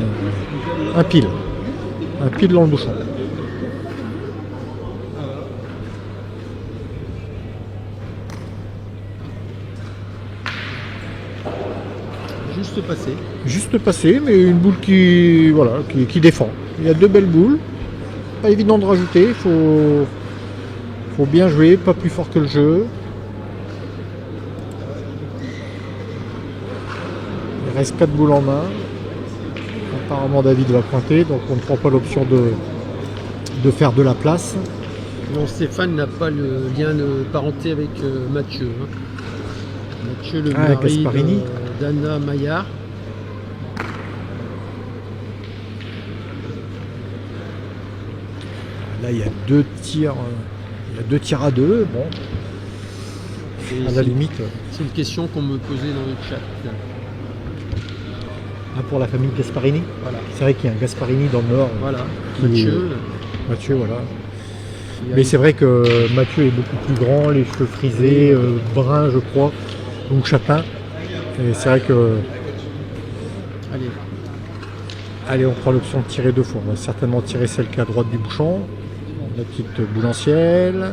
Un pile dans le bouchon. Juste passé, mais une boule qui défend. Il y a 2 belles boules. Pas évident de rajouter, faut bien jouer, pas plus fort que le jeu. Il reste 4 boules en main. Apparemment David va pointer, donc on ne prend pas l'option de faire de la place. Non, Stéphane n'a pas le lien de parenté avec Mathieu. Hein. Mathieu, le mari d'Anna Maillard. Là, il y a 2 tirs. Il y a 2 tirs à 2. Bon, et à la limite. C'est une question qu'on me posait dans le chat. Ah, pour la famille Gasparini. Voilà. C'est vrai qu'il y a un Gasparini dans le Nord. Voilà. Mathieu, voilà. Mais c'est vrai que Mathieu est beaucoup plus grand, les cheveux frisés, bruns, je crois, donc châtain. Et c'est vrai que. Allez, on prend l'option de tirer 2 fois. On va certainement tirer celle qui est à droite du bouchon. La petite boule en ciel.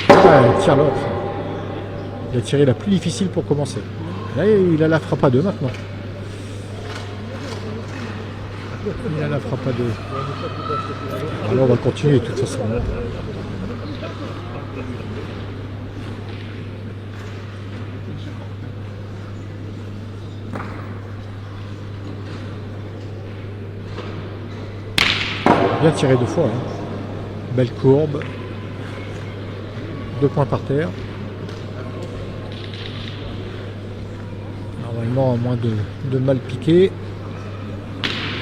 Ah, il tire l'autre. Il a tiré la plus difficile pour commencer. Là, il a la frappe à 2 maintenant. Il a la frappe à 2. Alors on va continuer de toute façon. Bien tiré 2 fois. Hein. Belle courbe. 2 points par terre. Normalement, à moins de mal piquer.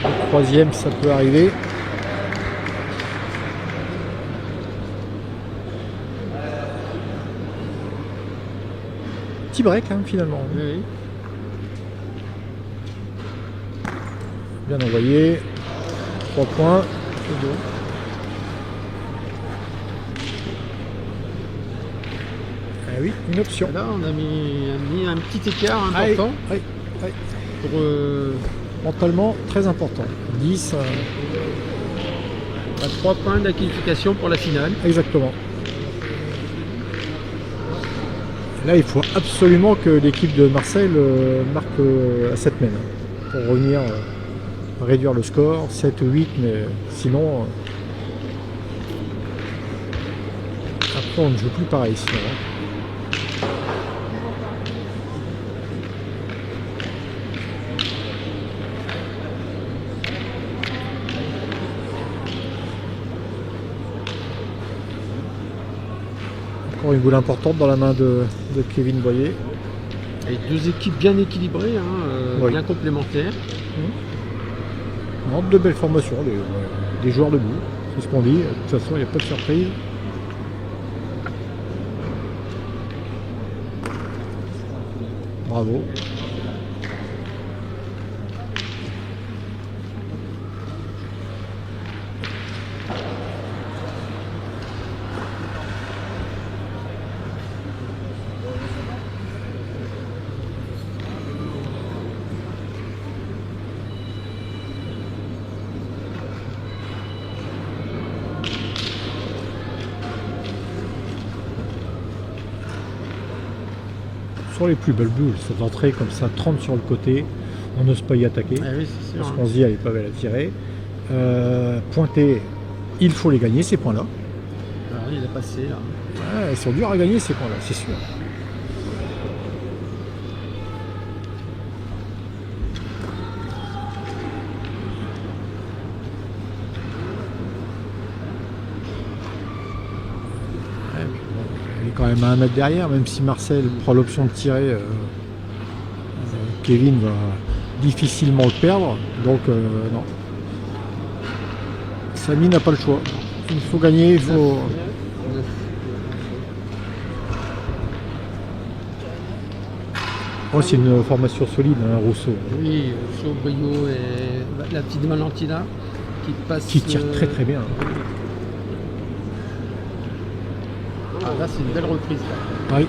Le 3e, ça peut arriver. Petit break, hein, finalement. Oui. Bien envoyé. 3 points. C'est bon. Ah oui, une option. Là, on a mis un petit écart important. Oui. Pour, mentalement, très important. 10. À 3 points de la qualification pour la finale. Exactement. Là, il faut absolument que l'équipe de Marseille marque à 7 mètres pour revenir réduire le score. 7 ou 8, mais sinon, On ne joue plus pareil ici. Hein. Encore une boule importante dans la main de Kevin Boyer. Et deux équipes bien équilibrées, hein, Oui. bien complémentaires. Non, de belles formations, des joueurs debout, c'est ce qu'on dit. De toute façon, il n'y a pas de surprise. Bravo. Sur les plus belles bulles, cette entrée comme ça, 30 sur le côté, on n'ose pas y attaquer. Ah oui, c'est sûr. Parce qu'on se dit, elle est pas belle à tirer. Pointer, il faut les gagner ces points-là. Alors, il a passé là. Ouais, ils sont durs à gagner ces points-là, c'est sûr. Ouais, puis bon, elle est quand même à 1 mètre derrière, même si Marcel prend l'option de tirer, Kevin va difficilement le perdre. Donc non. Samy n'a pas le choix. Il faut gagner, il faut. 9. Oh, c'est une formation solide, hein, Rousseau. Oui, Brio et la petite Valentina qui passe. Qui tire très très bien. Ah, là, c'est une belle reprise. Là. Oui.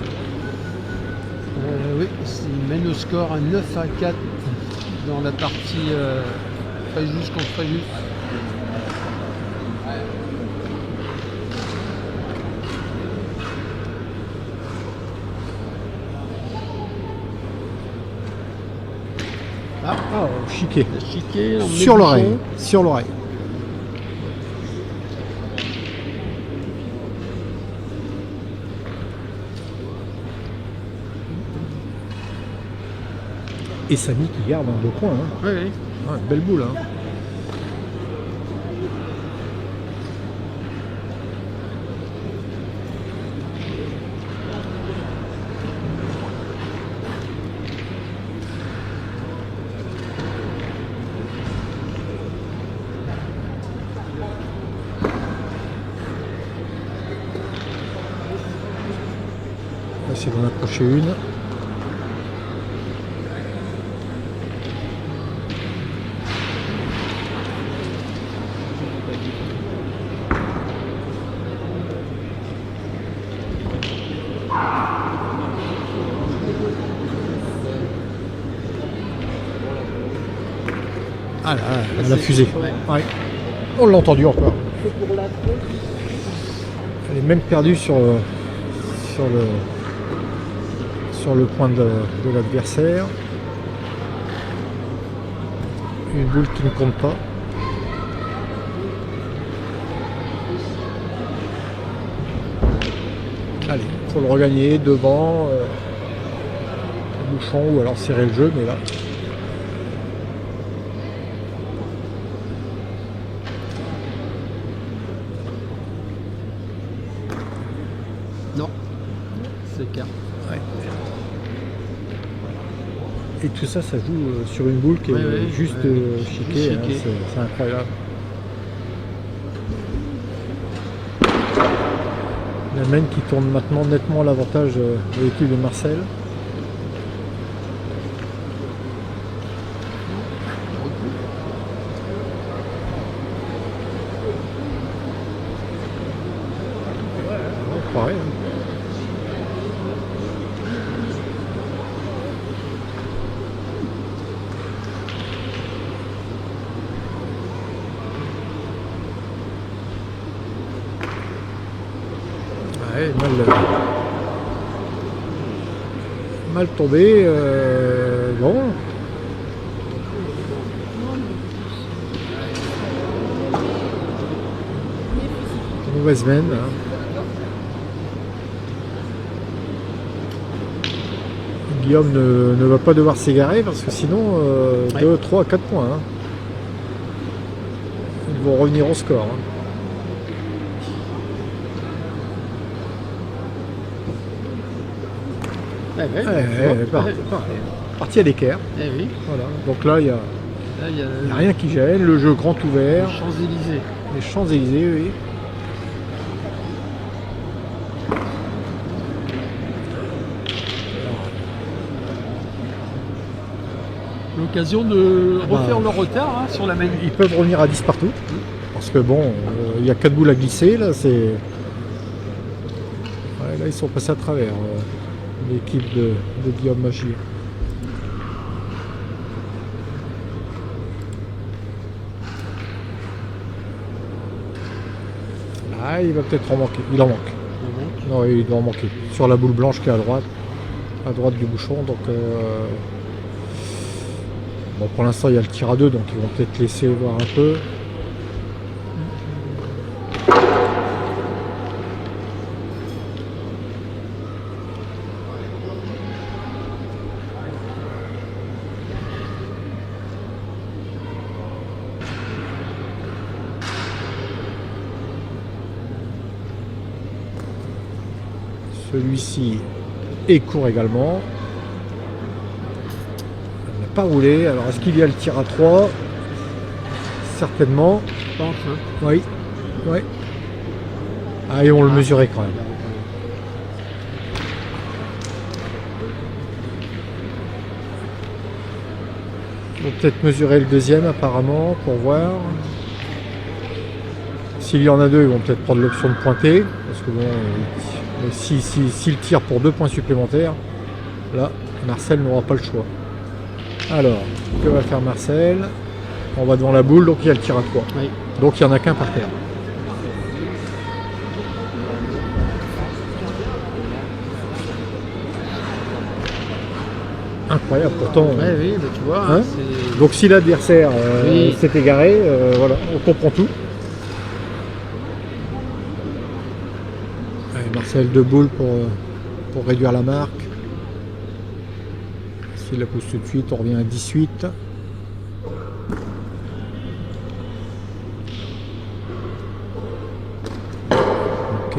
Oui, il mène au score à 9-4 dans la partie Fréjus contre Fréjus. Ah, chiqué. Chiqué, Sur l'oreille. Sur l'oreille. Et Samy qui garde un beau coin. Hein. Oui, oui. Ouais, belle boule. Hein. On va essayer d'en approcher une. Ah là, elle a fusé. Ouais. On l'a entendu encore. Elle est même perdue sur le point de l'adversaire. Une boule qui ne compte pas. Allez, il faut le regagner devant le bouchon ou alors serrer le jeu, mais là. Non, c'est carte. Ouais. Et tout ça, ça joue sur une boule qui est juste chiquée. Hein, c'est incroyable. La main qui tourne maintenant nettement à l'avantage de l'équipe de Marcel. Pareil. Hein. Ouais, mal tombé. Bon. Mauvaise veine. Hein. Guillaume ne va pas devoir s'égarer parce que sinon, 2, 3, 4 points. Hein. Ils vont revenir au score. Hein. Parti à l'équerre. Oui. Voilà. Donc là, il n'y a, Là, rien qui gêne. Le jeu grand ouvert. les Champs-Élysées. Les Champs-Élysées, oui. L'occasion de refaire leur retard hein, sur la main. Ils peuvent revenir à 10 partout. Parce que bon, il y a 4 boules à glisser. Là, c'est. Ouais, là, ils sont passés à travers. L'équipe de Guillaume Magier. Ah, il va peut-être en manquer. Il en manque. Non, il doit en manquer. Sur la boule blanche qui est à droite du bouchon. Donc, bon, pour l'instant, il y a le tir à 2, donc ils vont peut-être laisser voir un peu. Celui-ci est court également. Il n'a pas roulé. Alors est-ce qu'il y a le tir à 3? Certainement. Je pense. Hein. Oui. Oui. Ah, et on le mesurait quand même. On va peut-être mesurer le deuxième apparemment pour voir. S'il y en a deux, ils vont peut-être prendre l'option de pointer. Parce que bon, s'il tire pour 2 points supplémentaires, là, Marcel n'aura pas le choix. Alors, que va faire Marcel? On va devant la boule, donc il y a le tir à 3. Oui. Donc il n'y en a qu'un par terre. Incroyable, pourtant. Oui, bah, tu vois. Hein, donc si l'adversaire s'est égaré, voilà, on comprend tout. Allez, Marcel, 2 boules pour réduire la marque. S'il la pousse tout de suite, on revient à 18. Ok.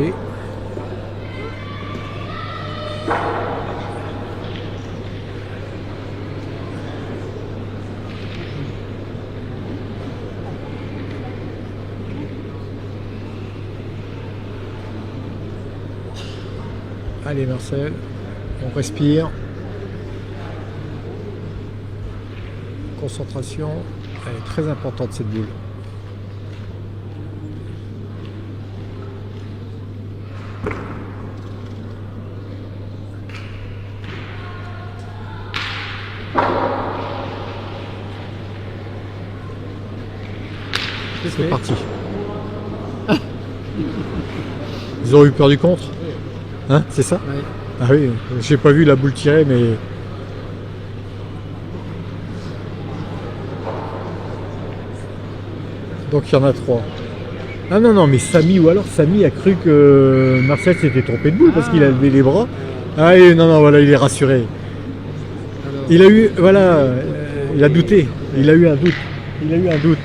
Allez Marcel, on respire. Concentration, elle est très importante cette boule. C'est parti. Ils ont eu peur du contre? Hein, c'est ça? Oui. Ah oui, j'ai pas vu la boule tirer, mais... Donc il y en a 3. Ah non, non, mais Samy, ou alors Samy a cru que Marcel s'était trompé de boule parce qu'il a levé les bras. Ah oui, non, non, voilà, il est rassuré. Alors, Il a eu, voilà, il a douté, il a eu un doute. Il a eu un doute.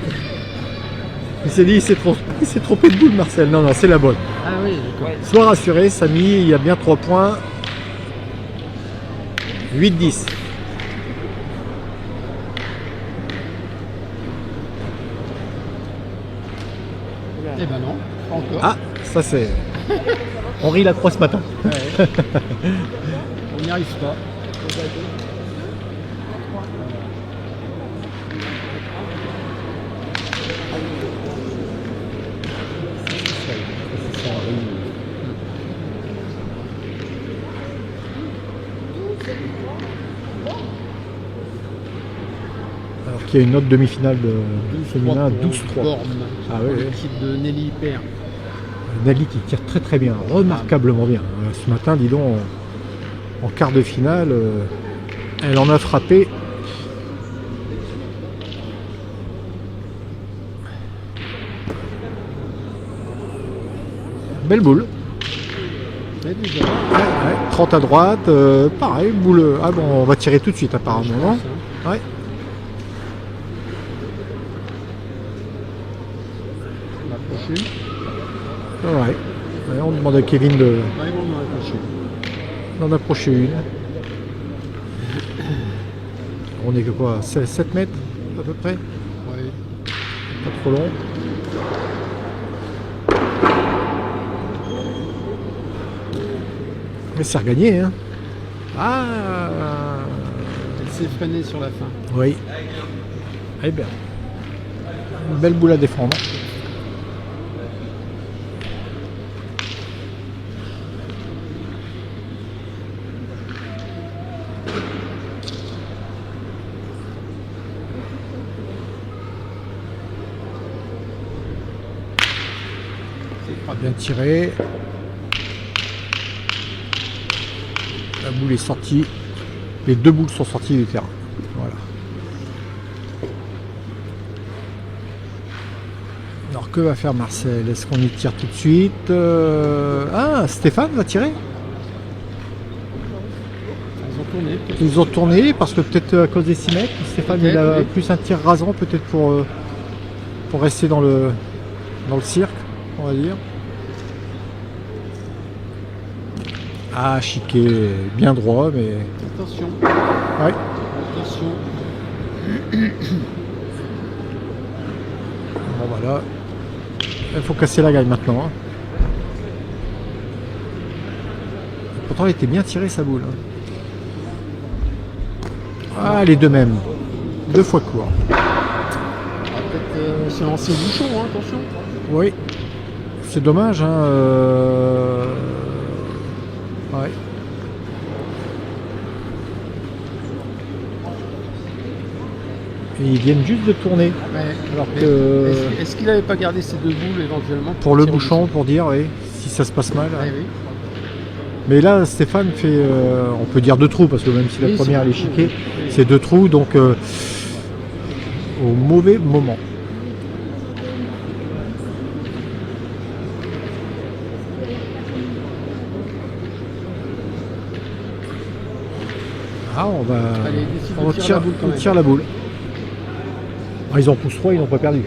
Il s'est dit, il s'est trompé de boule, Marcel. Non, non, c'est la bonne. ah oui, d'accord. Sois rassuré, Samy, il y a bien 3 points. 8-10. Eh ben non, pas encore. Ah, ça c'est... Henri Lacroix ce matin. Ouais. On n'y arrive pas. Alors qu'il y a une autre demi-finale de féminin, 12-3. Borne, Ah oui, oui. l'équipe de Nelly Hyper. Nelly qui tire très très bien, remarquablement bien. Ce matin, dis donc, en quart de finale, elle en a frappé. Belle boule. Ouais, déjà. Ouais, 30 à droite, pareil, boule. Ah bon, on va tirer tout de suite apparemment, non? Ouais. On va approcher. Ouais. Ouais, on demande à Kevin Ouais, on va approcher. d'en approcher une. On est que quoi, 7 mètres à peu près? Ouais. Pas trop long. Mais c'est regagné, hein. Ah Elle s'est freinée sur la fin. oui. Eh bien. Une belle boule à défendre. Bien tiré. La boule est sortie. Les deux boules sont sorties du terrain. Voilà. Alors que va faire Marcel? Est-ce qu'on y tire tout de suite? Ah, Stéphane va tirer? Ils ont tourné. Ils ont tourné parce que peut-être à cause des 6 mètres. Stéphane il a oui. plus un tir rasant peut-être pour rester dans le cirque, on va dire. Ah, chiqué, bien droit, mais... Attention. Ouais. Attention. Bon voilà. Il faut casser la gagne maintenant. Hein. Pourtant, elle était bien tirée sa boule. Hein. Ah, les deux mêmes. 2 fois court. On va peut-être se lancer au bouchon, hein, attention. Oui. C'est dommage. Hein, ouais. Et ils viennent juste de tourner. Ouais. Alors que Est-ce qu'il n'avait pas gardé ces deux boules éventuellement pour le tirer au bouchon, pour dire oui, si ça se passe mal. Ouais, oui. Mais là, Stéphane fait, on peut dire 2 trous, parce que même si la Oui, première c'est elle est deux chiquée, trous. Oui. c'est 2 trous, donc au mauvais moment. Ah, on va, Allez, décide de on tirer tire, la boule quand on même. tire la boule. Ah, ils en poussent 3, ils n'ont pas perdu.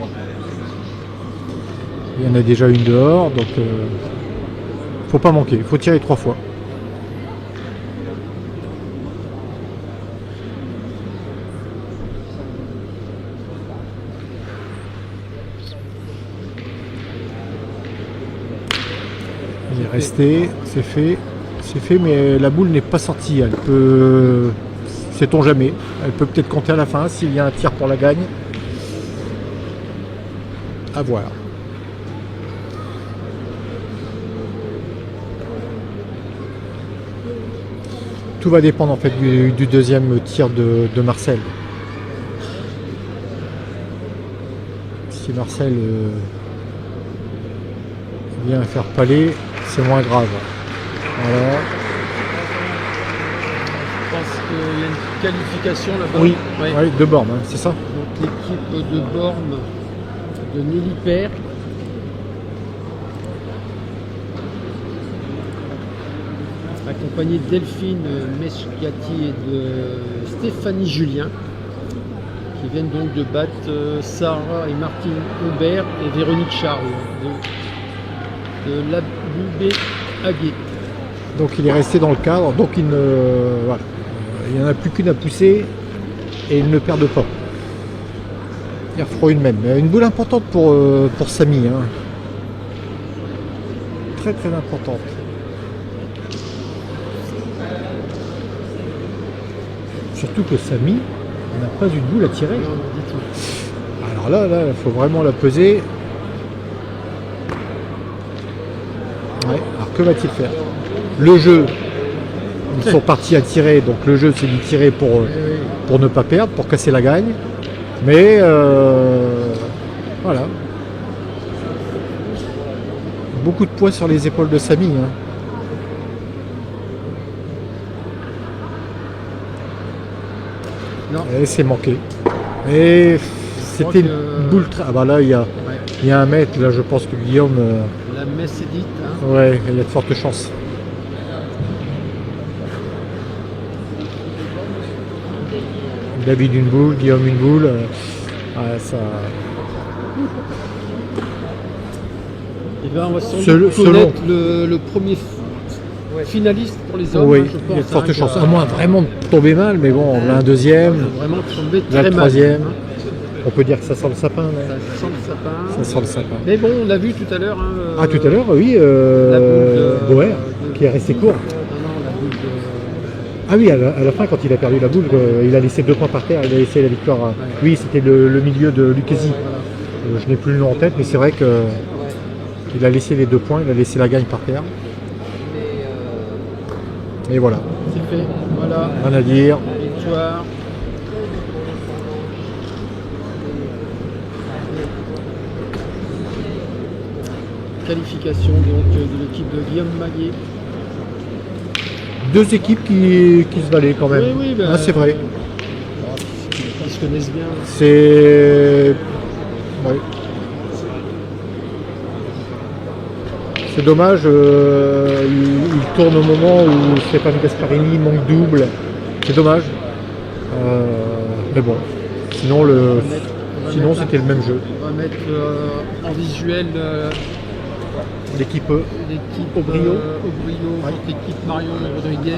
Il y en a déjà une dehors, donc faut pas manquer, il faut tirer 3 fois. Il est resté, c'est fait, mais la boule n'est pas sortie. Elle peut, sait-on jamais, elle peut peut-être compter à la fin s'il y a un tir pour la gagne. À voir. Tout va dépendre en fait du deuxième tir de Marcel. Si Marcel vient faire paler, c'est moins grave. Voilà. Je pense qu'il y a une qualification là-bas. Oui, Ouais. ouais, de bornes, hein, c'est ça. Donc l'équipe de Borne de Nelly Père. Accompagnée de Delphine Meschiati et de Stéphanie Julien, qui viennent donc de battre Sarah et Martine Aubert et Véronique Charles de Laboubé Aguet. Donc il est resté dans le cadre, donc il ne, voilà. Il n'y en a plus qu'une à pousser et il ne perd pas. Il refera une même. Une boule importante pour Samy. Hein. Très très importante. Surtout que Samy n'a pas une boule à tirer. Non, du tout. Alors là, il faut vraiment la peser. Ouais, alors que va-t-il faire? Le jeu, ils sont partis à tirer, donc le jeu c'est d'y tirer pour ne pas perdre, pour casser la gagne. Mais voilà. Beaucoup de poids sur les épaules de Samy. Hein. Non. Et c'est manqué. Et c'était une boule très... Ah bah là, il y a 1 mètre. Là, je pense que Guillaume... La messe est dite. Hein. ouais, il y a de fortes chances. David une boule, Guillaume une boule. Ouais, ça... Et ben, on va sans Selon- doute connaître le premier finaliste pour les hommes, Oui, hein, je pense. il y a de fortes hein, chances. qui a- À moins vraiment de tomber mal, mais bon, là un deuxième, Vraiment tombé là très le mal. troisième. hein. On peut dire que ça sent le sapin. Là. Ça sent le sapin. Ça sent le sapin. Mais bon, on a vu tout à l'heure. hein, Ah, tout à l'heure, oui, la boule de- Boer, de- qui est resté court. Non, la boule de. Ah oui, à la fin, quand il a perdu la boule, il a laissé 2 points par terre, il a laissé la victoire. Oui, c'était le milieu de Lucchesi. Voilà. Je n'ai plus le nom en tête, mais c'est vrai que il a laissé les 2 points, il a laissé la gagne par terre. Et voilà, C'est fait. Voilà. rien à dire. Victoire. Qualification donc de l'équipe de Guillaume Maguier. 2 équipes qui se valaient quand même. Oui, ben, Ah, c'est vrai. Ils se connaissent bien. C'est. Ouais. C'est dommage, il tourne au moment où Stéphane Gasparini manque double. C'est dommage. Mais bon. Sinon, sinon c'était le même jeu. On va mettre en visuel L'équipe l'équipe Aubrio. Aubrio Ouais. contre l'équipe Marion Rodriguez.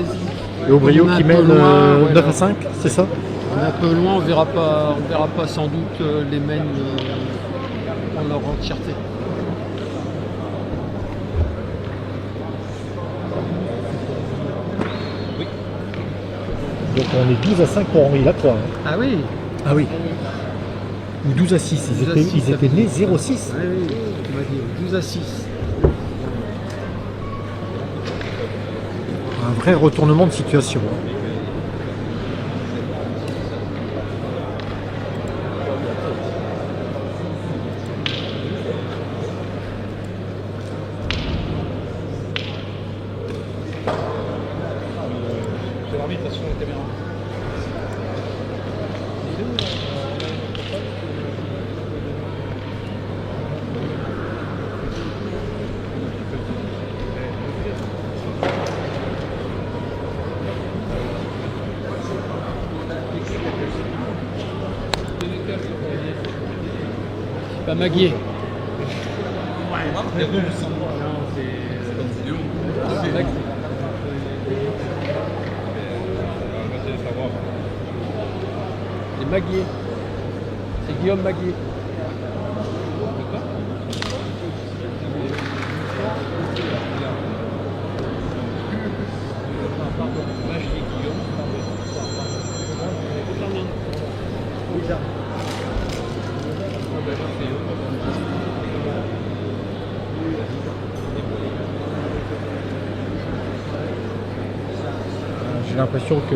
et Aubrio On est un qui peu mène loin, 9 voilà. à 5, c'est ça? On est un peu loin, on verra pas sans doute les men en leur entièreté. Donc on est 12 à 5 pour Henri Lacroix. Hein. Ah oui. Ah oui. Ou 12 à 6. 12 à Ils 6, étaient ça nés fait- 0-6. Oui, on va dire 12 à 6. Un vrai retournement de situation. Hein. Pas Maguier. C'est Maguier. C'est Guillaume Maguier. J'ai l'impression que